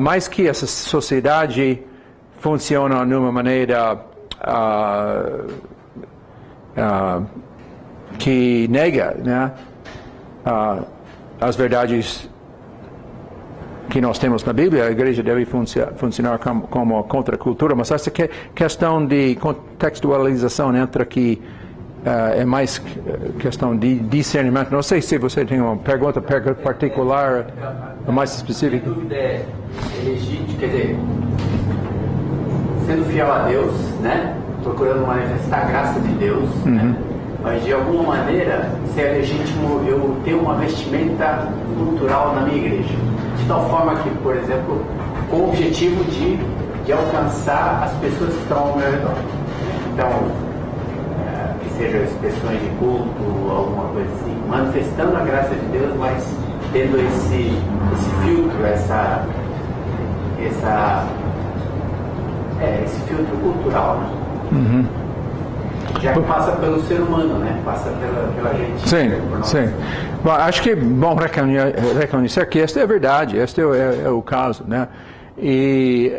mais que essa sociedade funciona de uma maneira que nega, né, as verdades que nós temos na Bíblia, a igreja deve funcionar como contracultura, mas essa questão de contextualização entra aqui, é mais questão de discernimento. Não sei se você tem uma pergunta particular, mais específica. A dúvida é legítimo, quer dizer, sendo fiel a Deus, né? Procurando manifestar a graça de Deus, né? Mas de alguma maneira, se é legítimo eu ter uma vestimenta cultural na minha igreja, de tal forma que, por exemplo, com o objetivo de alcançar as pessoas que estão ao meu redor. Então, que sejam expressões de culto, alguma coisa assim, manifestando a graça de Deus, mas tendo esse filtro, esse filtro cultural, né? Uhum. Já que passa pelo ser humano, né? Passa pela gente. Sim, sim. Bom, acho que é bom reconhecer que esta é a verdade, este é o caso, né? E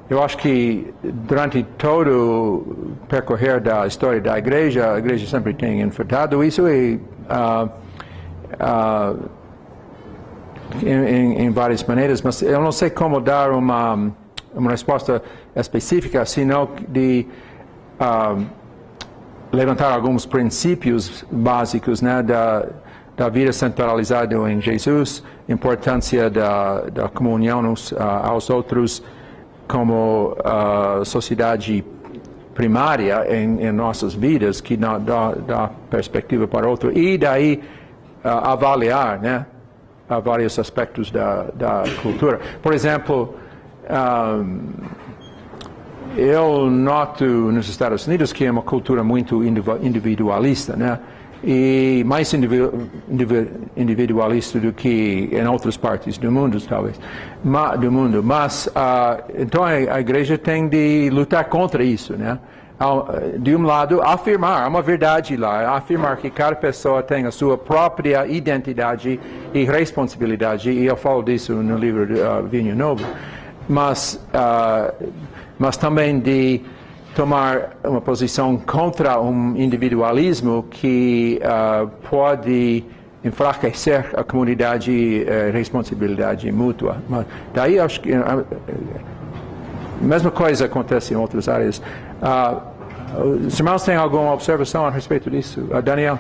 eu acho que durante todo o percorrer da história da igreja, a igreja sempre tem enfrentado isso e em várias maneiras, mas eu não sei como dar uma resposta específica, senão de levantar alguns princípios básicos, né, da vida centralizada em Jesus, importância da comunhão aos outros como sociedade primária em nossas vidas, que dá perspectiva para outro, e daí avaliar, né, vários aspectos da cultura. Por exemplo, eu noto nos Estados Unidos que é uma cultura muito individualista, né? E mais individualista do que em outras partes do mundo, talvez. Mas então a igreja tem de lutar contra isso, né? De um lado, afirmar, há uma verdade lá, afirmar que cada pessoa tem a sua própria identidade e responsabilidade, e eu falo disso no livro Vinho Novo, mas também de tomar uma posição contra um individualismo que pode enfraquecer a comunidade e responsabilidade mútua. Mas daí acho que a mesma coisa acontece em outras áreas. Os irmãos têm alguma observação a respeito disso? Daniel?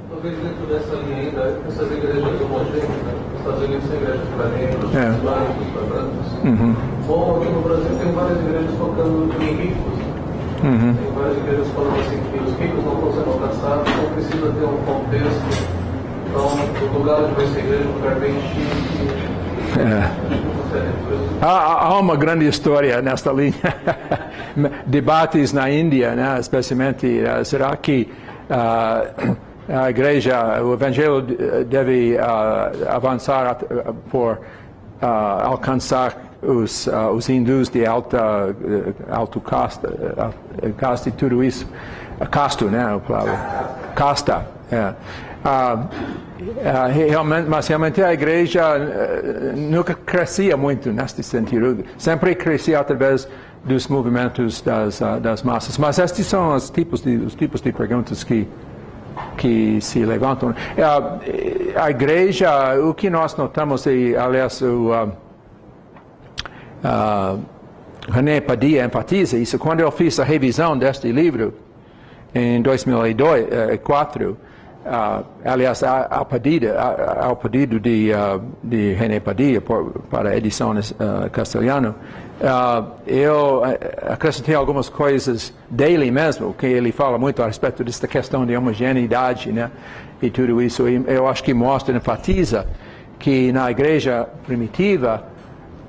Talvez dentro dessa linha ainda, essas igrejas homogêneas, nos Estados Unidos são igrejas para negros, brancos, para brancos. Bom, aqui no Brasil tem várias igrejas focando em ricos. Tem várias igrejas falando assim que os ricos não estão sendo alcançados, então precisa ter um contexto. Então, o lugar onde vai ser igreja é um lugar bem chique. Há uma grande história nesta linha. Debates na Índia, né? Especialmente, será que a igreja, o evangelho deve avançar por alcançar os hindus de alto casta e tudo isso, casto, né? Casta. Mas realmente a igreja nunca crescia muito neste sentido, sempre crescia através dos movimentos das massas. Mas estes são os tipos de perguntas que se levantam. A igreja, o que nós notamos, e aliás René Padilla enfatiza isso, quando eu fiz a revisão deste livro em 2004, aliás, ao pedido de René Padilla para a edição castelhana, eu acrescentei algumas coisas dele mesmo, que ele fala muito a respeito desta questão de homogeneidade, né, e tudo isso. E eu acho que mostra, enfatiza que na igreja primitiva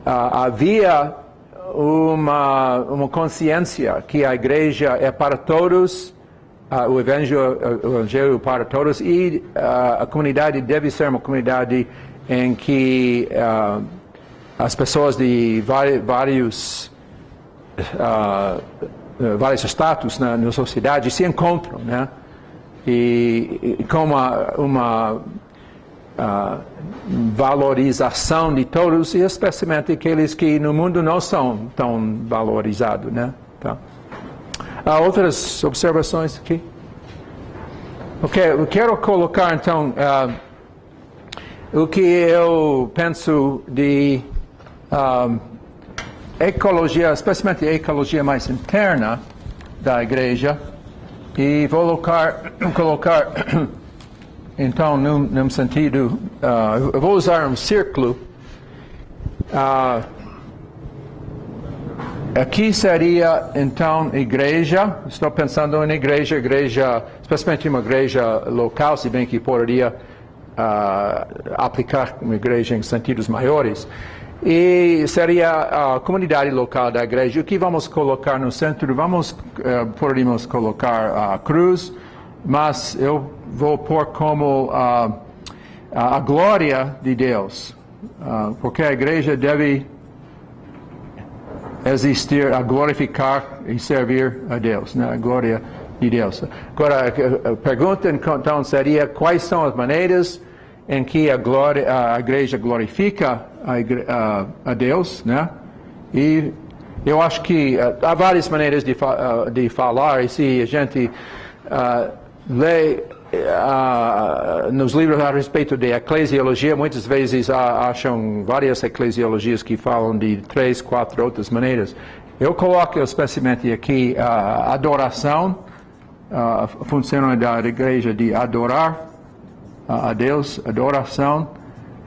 havia uma consciência que a igreja é para todos, o evangelho para todos, e a comunidade deve ser uma comunidade em que as pessoas de vários status na sociedade se encontram, né? E com uma valorização de todos, e especialmente aqueles que no mundo não são tão valorizados, né? Tá. Há outras observações aqui? Ok, eu quero colocar então o que eu penso de ecologia, especialmente a ecologia mais interna da igreja, e vou colocar então num sentido, eu vou usar um círculo. Aqui seria, então, igreja. Estou pensando em igreja, especialmente uma igreja local, se bem que poderia aplicar uma igreja em sentidos maiores. E seria a comunidade local da igreja. O que vamos colocar no centro? Poderíamos colocar a cruz, mas eu vou pôr como a glória de Deus, porque a igreja deve existir a glorificar e servir a Deus, né? A glória de Deus. Agora, a pergunta então seria: quais são as maneiras em que a igreja glorifica a Deus, né? E eu acho que há várias maneiras de falar, e se a gente lê nos livros a respeito de eclesiologia, muitas vezes acham várias eclesiologias que falam de 3, 4 outras maneiras. Eu coloco especialmente aqui a adoração, a função da igreja de adorar a Deus, adoração,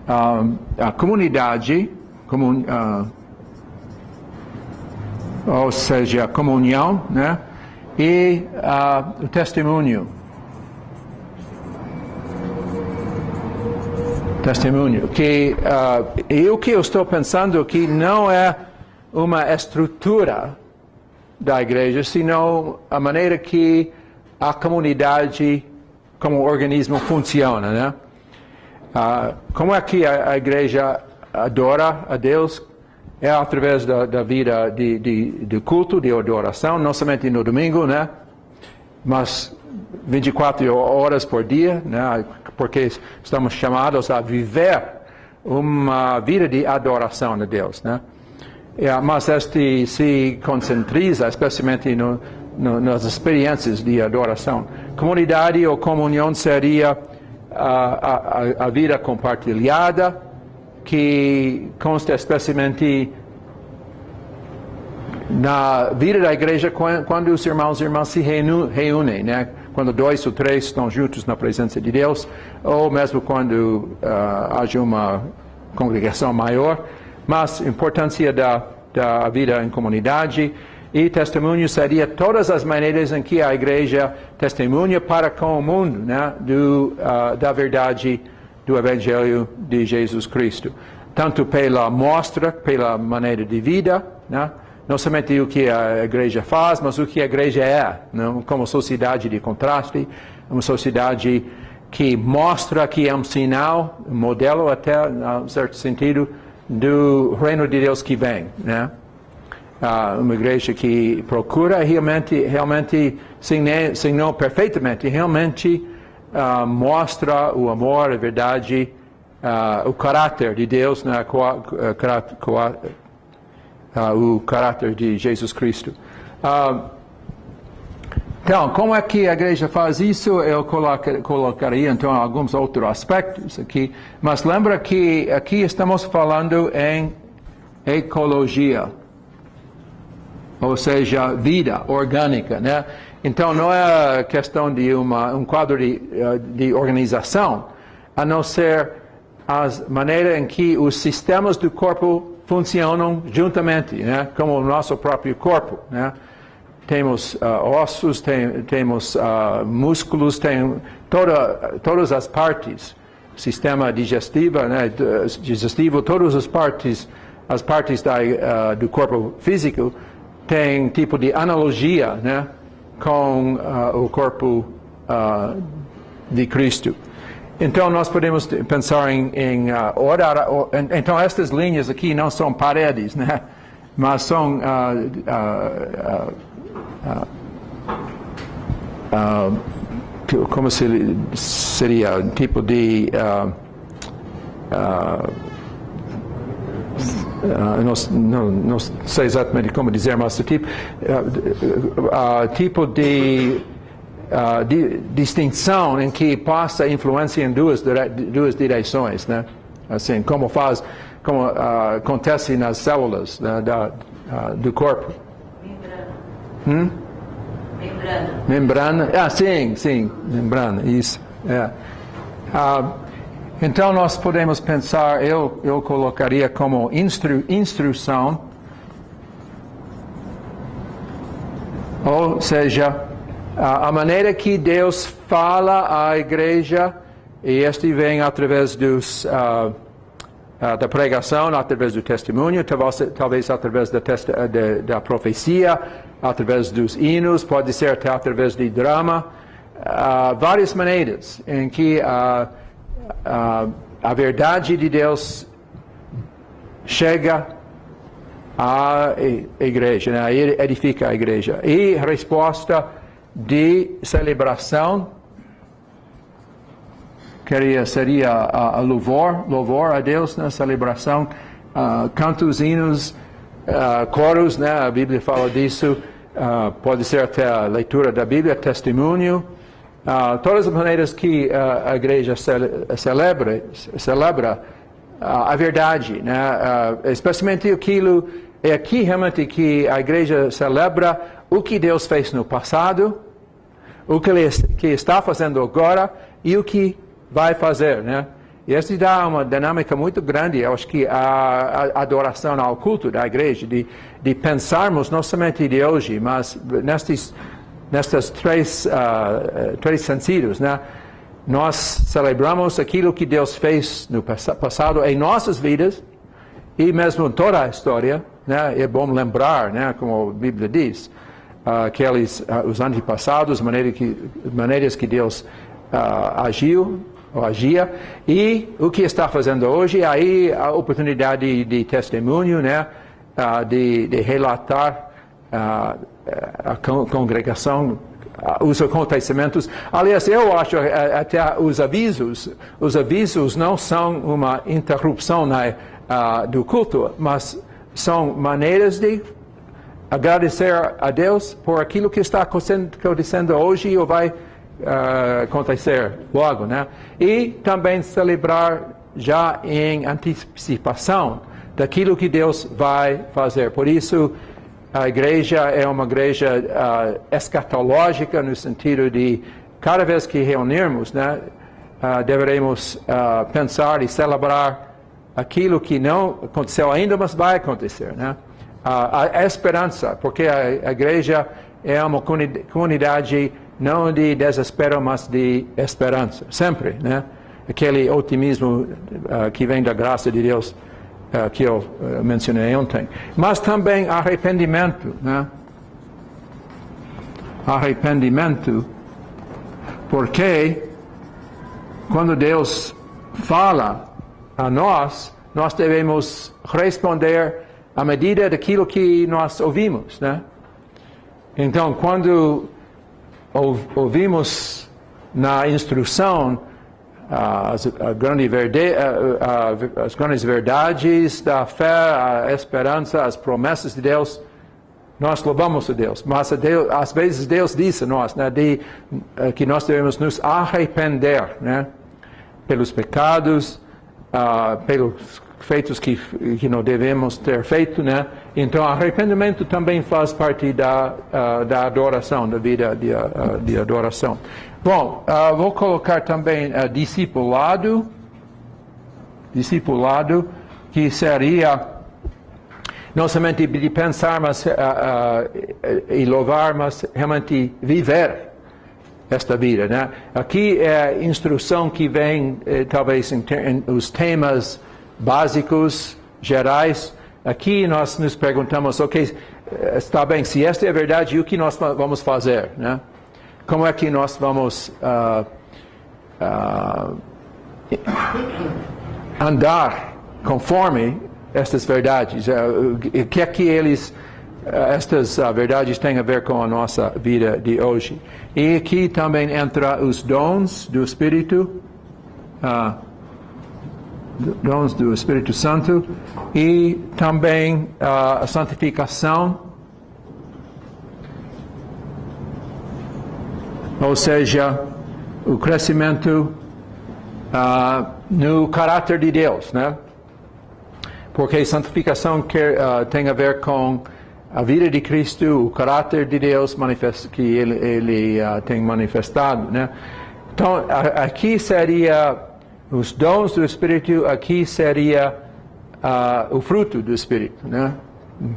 a comunidade, ou seja, a comunhão, né? E o testemunho. E o que eu estou pensando aqui não é uma estrutura da igreja, senão a maneira que a comunidade, como organismo, funciona, né? Como é que a igreja adora a Deus? É através da vida de culto, de adoração, não somente no domingo, né? Mas 24 horas por dia, né? Porque estamos chamados a viver uma vida de adoração a Deus, né? Mas este se concentriza especialmente nas experiências de adoração. Comunidade ou comunhão seria a vida compartilhada, que consta especialmente na vida da igreja quando os irmãos e irmãs se reúnem, né? Quando 2 ou 3 estão juntos na presença de Deus, ou mesmo quando haja uma congregação maior. Mas a importância da vida em comunidade e testemunho seria todas as maneiras em que a igreja testemunha para com o mundo, né, da verdade do Evangelho de Jesus Cristo. Tanto pela mostra, pela maneira de vida, né, não somente o que a igreja faz, mas o que a igreja é, né, como sociedade de contraste, uma sociedade que mostra que é um sinal, um modelo até, em certo sentido, do reino de Deus que vem, né? Uma igreja que procura realmente signou perfeitamente, realmente mostra o amor, a verdade, o caráter de Deus, né? O caráter de Jesus Cristo. Então, como é que a igreja faz isso? Eu colocaria, então, alguns outros aspectos aqui. Mas lembra que aqui estamos falando em ecologia, ou seja, vida orgânica, né? Então, não é questão de um quadro de organização, a não ser a maneira em que os sistemas do corpo funcionam juntamente, né? Como o nosso próprio corpo, né? Temos ossos, temos músculos, tem todas as partes, sistema digestivo, né, todas as partes do corpo físico têm tipo de analogia, né, com o corpo de Cristo. Então nós podemos pensar em orar. Então estas linhas aqui não são paredes, né, mas são como seria um tipo de não sei exatamente como dizer, mas tipo de distinção em que passa influência em duas direções, né? Assim, como acontece nas células, né, do corpo. Membrana. Sim, membrana, isso. É. Então nós podemos pensar, eu colocaria como instrução, ou seja, a maneira que Deus fala à igreja, e este vem através da pregação, através do testemunho, talvez através da profecia, através dos hinos, pode ser até através de drama, várias maneiras em que a verdade de Deus chega à igreja, né? Edifica a igreja. E resposta de celebração seria a louvor a Deus na celebração, cantos, hinos, coros, né? A Bíblia fala disso. Pode ser até a leitura da Bíblia, testemunho, todas as maneiras que a igreja celebra a verdade, né? Especialmente aquilo, é aqui realmente que a igreja celebra o que Deus fez no passado, o que está fazendo agora e o que vai fazer, né? E isso dá uma dinâmica muito grande, eu acho que a adoração ao culto da igreja, de pensarmos não somente de hoje, mas nestes três sentidos, né? Nós celebramos aquilo que Deus fez no passado em nossas vidas, e mesmo em toda a história, né? É bom lembrar, né? Como a Bíblia diz, os antepassados, maneiras que Deus agia, e o que está fazendo hoje, aí a oportunidade de testemunho, né? De relatar a congregação, os acontecimentos. Aliás, eu acho até os avisos não são uma interrupção do culto, mas são maneiras de agradecer a Deus por aquilo que está acontecendo hoje ou vai acontecer logo, né? E também celebrar já em antecipação daquilo que Deus vai fazer. Por isso, a igreja é uma igreja escatológica, no sentido de, cada vez que reunirmos, né, deveremos pensar e celebrar aquilo que não aconteceu ainda, mas vai acontecer, né? A esperança, porque a igreja é uma comunidade não de desespero, mas de esperança, sempre, né? Aquele otimismo que vem da graça de Deus, que eu mencionei ontem. Mas também arrependimento, né? Arrependimento, porque quando Deus fala a nós devemos responder à medida daquilo que nós ouvimos, né? Então, quando ouvimos na instrução as grandes verdades da fé, a esperança, as promessas de Deus, nós louvamos a Deus. Mas às vezes Deus diz a nós, né, que nós devemos nos arrepender, né, pelos pecados, pelos feitos que não devemos ter feito, né? Então, arrependimento também faz parte da adoração, da vida de adoração. Bom, vou colocar também discipulado, que seria não somente de pensar e louvar, mas realmente viver esta vida, né? Aqui é a instrução que vem, talvez, em os temas básicos, gerais. Aqui nós nos perguntamos, ok, está bem, se esta é a verdade, o que nós vamos fazer, né? Como é que nós vamos andar conforme estas verdades? O que é que estas verdades têm a ver com a nossa vida de hoje? E aqui também entra os dons do Espírito, dons do Espírito Santo, e também a santificação, ou seja, o crescimento no caráter de Deus, né? Porque santificação tem a ver com a vida de Cristo, o caráter de Deus que ele tem manifestado, né? Então, aqui seria os dons do Espírito, aqui seria o fruto do Espírito, né?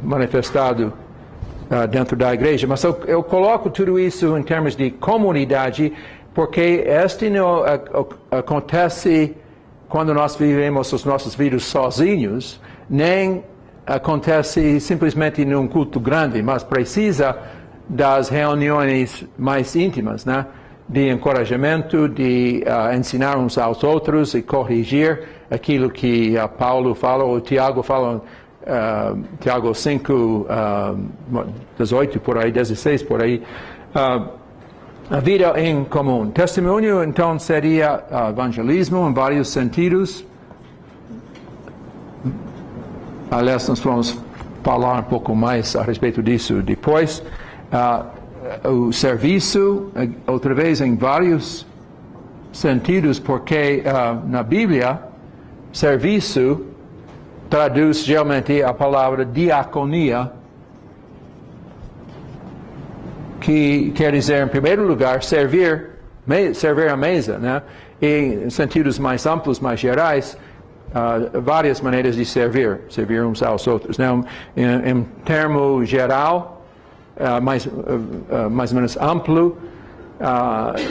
Manifestado dentro da igreja. Mas eu coloco tudo isso em termos de comunidade, porque este não acontece quando nós vivemos as nossas vidas sozinhos, nem acontece simplesmente num culto grande, mas precisa das reuniões mais íntimas, né? De encorajamento, de ensinar uns aos outros e corrigir aquilo que Paulo fala, ou Tiago fala, Tiago 5, 18 por aí, 16 por aí. A vida em comum. Testemunho, então, seria evangelismo em vários sentidos. Aliás, nós vamos falar um pouco mais a respeito disso depois. O serviço, outra vez, em vários sentidos, porque na Bíblia, serviço traduz geralmente a palavra diaconia, que quer dizer, em primeiro lugar, servir a mesa, né? E em sentidos mais amplos, mais gerais, várias maneiras de servir uns aos outros, né? Em termo geral, mais ou menos amplo,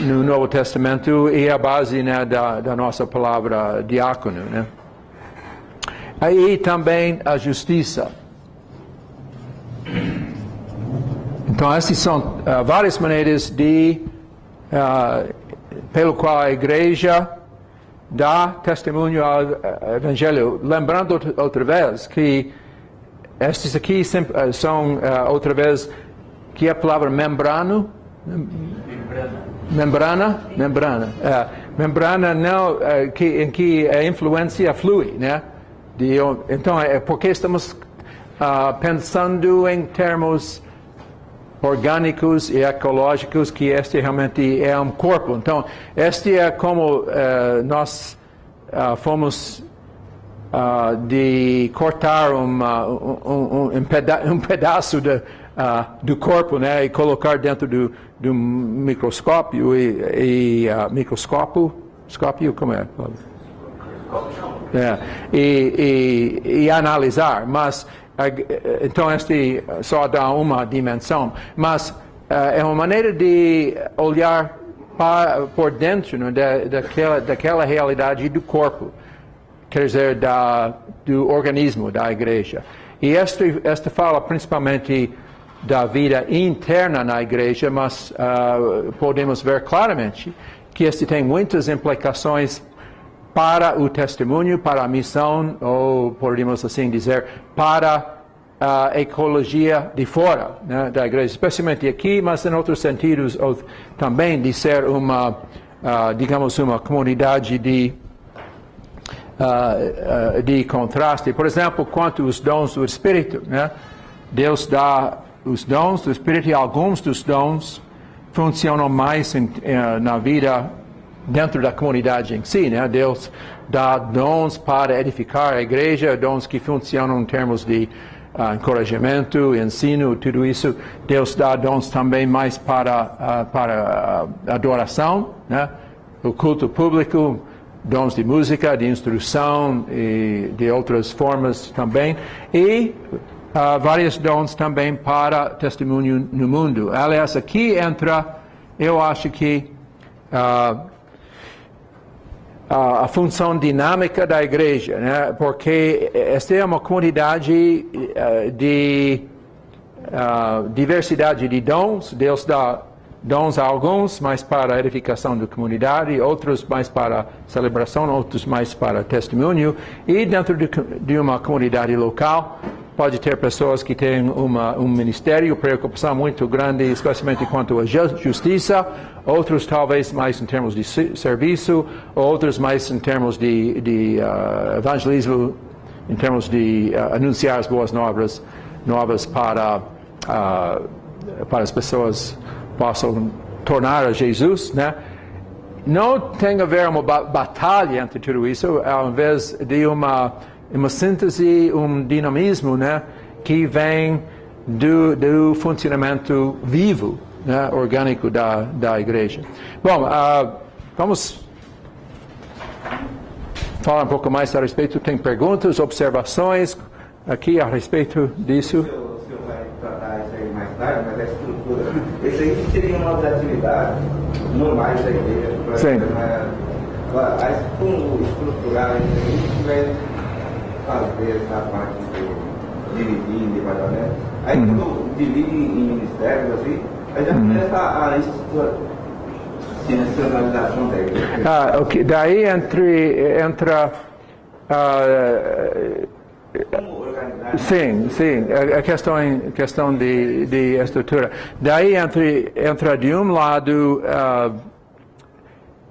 no Novo Testamento, e a base, né, da nossa palavra diácono, né? Aí também a justiça. Então, essas são várias maneiras pelo qual a igreja dá testemunho ao Evangelho. Lembrando outra vez que estes aqui são, outra vez, que é a palavra membrana, não, em que a influência flui, né? Então, é porque estamos pensando em termos orgânicos e ecológicos, que este realmente é um corpo. Então, este é como nós fomos de cortar um pedaço do corpo, né, e colocar dentro do microscópio microscópio, como é? E analisar, mas então este só dá uma dimensão, mas é uma maneira de olhar por dentro, né, daquela realidade do corpo, quer dizer, do organismo da igreja. E esta fala principalmente da vida interna na igreja, mas podemos ver claramente que este tem muitas implicações para o testemunho, para a missão, ou podemos assim dizer, para a ecologia de fora, né, da igreja, especialmente aqui, mas em outros sentidos também de ser digamos, uma comunidade de contraste. Por exemplo, quanto aos dons do Espírito, né, Deus dá os dons do Espírito, e alguns dos dons funcionam mais na vida dentro da comunidade em si, né? Deus dá dons para edificar a igreja, dons que funcionam em termos de encorajamento, ensino, tudo isso. Deus dá dons também mais para adoração, né? O culto público, dons de música, de instrução e de outras formas também. E vários dons também para testemunho no mundo. Aliás, aqui entra, eu acho que a função dinâmica da igreja, né? Porque esta é uma comunidade de diversidade de dons. Deus dá dons a alguns mais para a edificação da comunidade, outros mais para celebração, outros mais para testemunho. E dentro de uma comunidade local, pode ter pessoas que têm um ministério, preocupação muito grande, especialmente quanto à justiça, outros talvez mais em termos de serviço, outros mais em termos de evangelismo, em termos de anunciar as boas novas para as pessoas possam tornar a Jesus, né? Não tem a ver uma batalha entre tudo isso, ao invés de uma síntese, dinamismo, né, que vem do funcionamento vivo, né, orgânico da igreja. Bom, vamos falar um pouco mais a respeito. Tem perguntas, observações aqui a respeito disso? O senhor vai tratar isso aí mais tarde, mas a estrutura, esse aí seria uma das atividades normais da igreja. Sim. Agora, como estruturar isso aí, vai fazer essa parte de dividir em departamentos. Aí quando divide em ministérios, assim, aí já começa a institucionalização da igreja. Okay. Daí entra Como organizar? sim, a questão de estrutura. Daí entra de um lado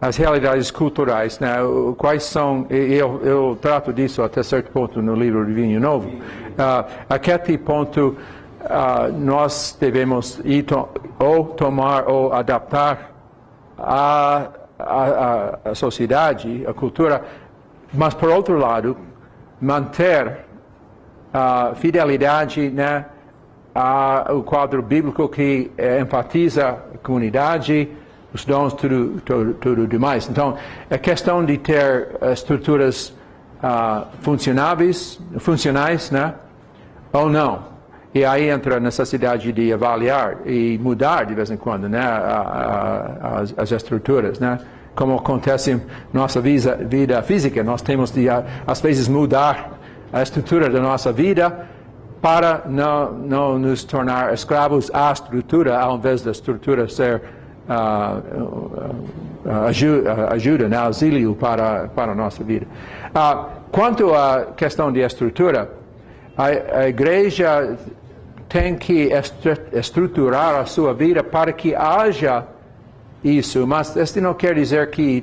as realidades culturais, né? Quais são, eu trato disso até certo ponto no livro de Vinho Novo, a que ponto nós devemos ou tomar ou adaptar a sociedade, a cultura, mas por outro lado, manter a fidelidade, né, ao quadro bíblico que enfatiza a comunidade, os dons, tudo demais. Então, é questão de ter estruturas funcionais, né, ou não. E aí entra a necessidade de avaliar e mudar de vez em quando, né, as estruturas, né. Como acontece em nossa vida física, nós temos de, às vezes, mudar a estrutura da nossa vida para não nos tornar escravos à estrutura, ao invés da estrutura ser ajuda, né, auxílio para a nossa vida. Quanto à questão de estrutura, a igreja tem que estruturar a sua vida para que haja isso, mas isso não quer dizer que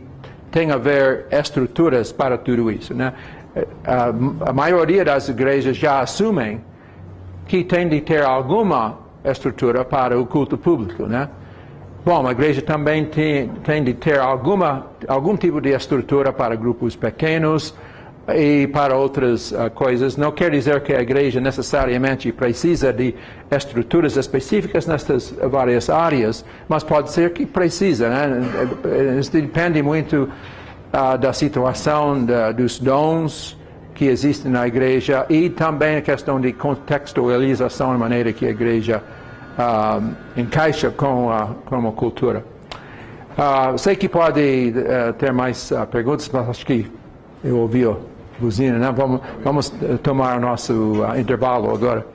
tem a haver estruturas para tudo isso, né? A maioria das igrejas já assumem que tem de ter alguma estrutura para o culto público, né? Bom, a igreja também tem de ter algum tipo de estrutura para grupos pequenos e para outras coisas. Não quer dizer que a igreja necessariamente precisa de estruturas específicas nestas várias áreas, mas pode ser que precisa, né? Isso depende muito da situação, dos dons que existem na igreja e também a questão de contextualização, a maneira que a igreja encaixa com a cultura. Sei que pode ter mais perguntas, mas acho que eu ouvi a buzina, né? Vamos tomar o nosso intervalo agora.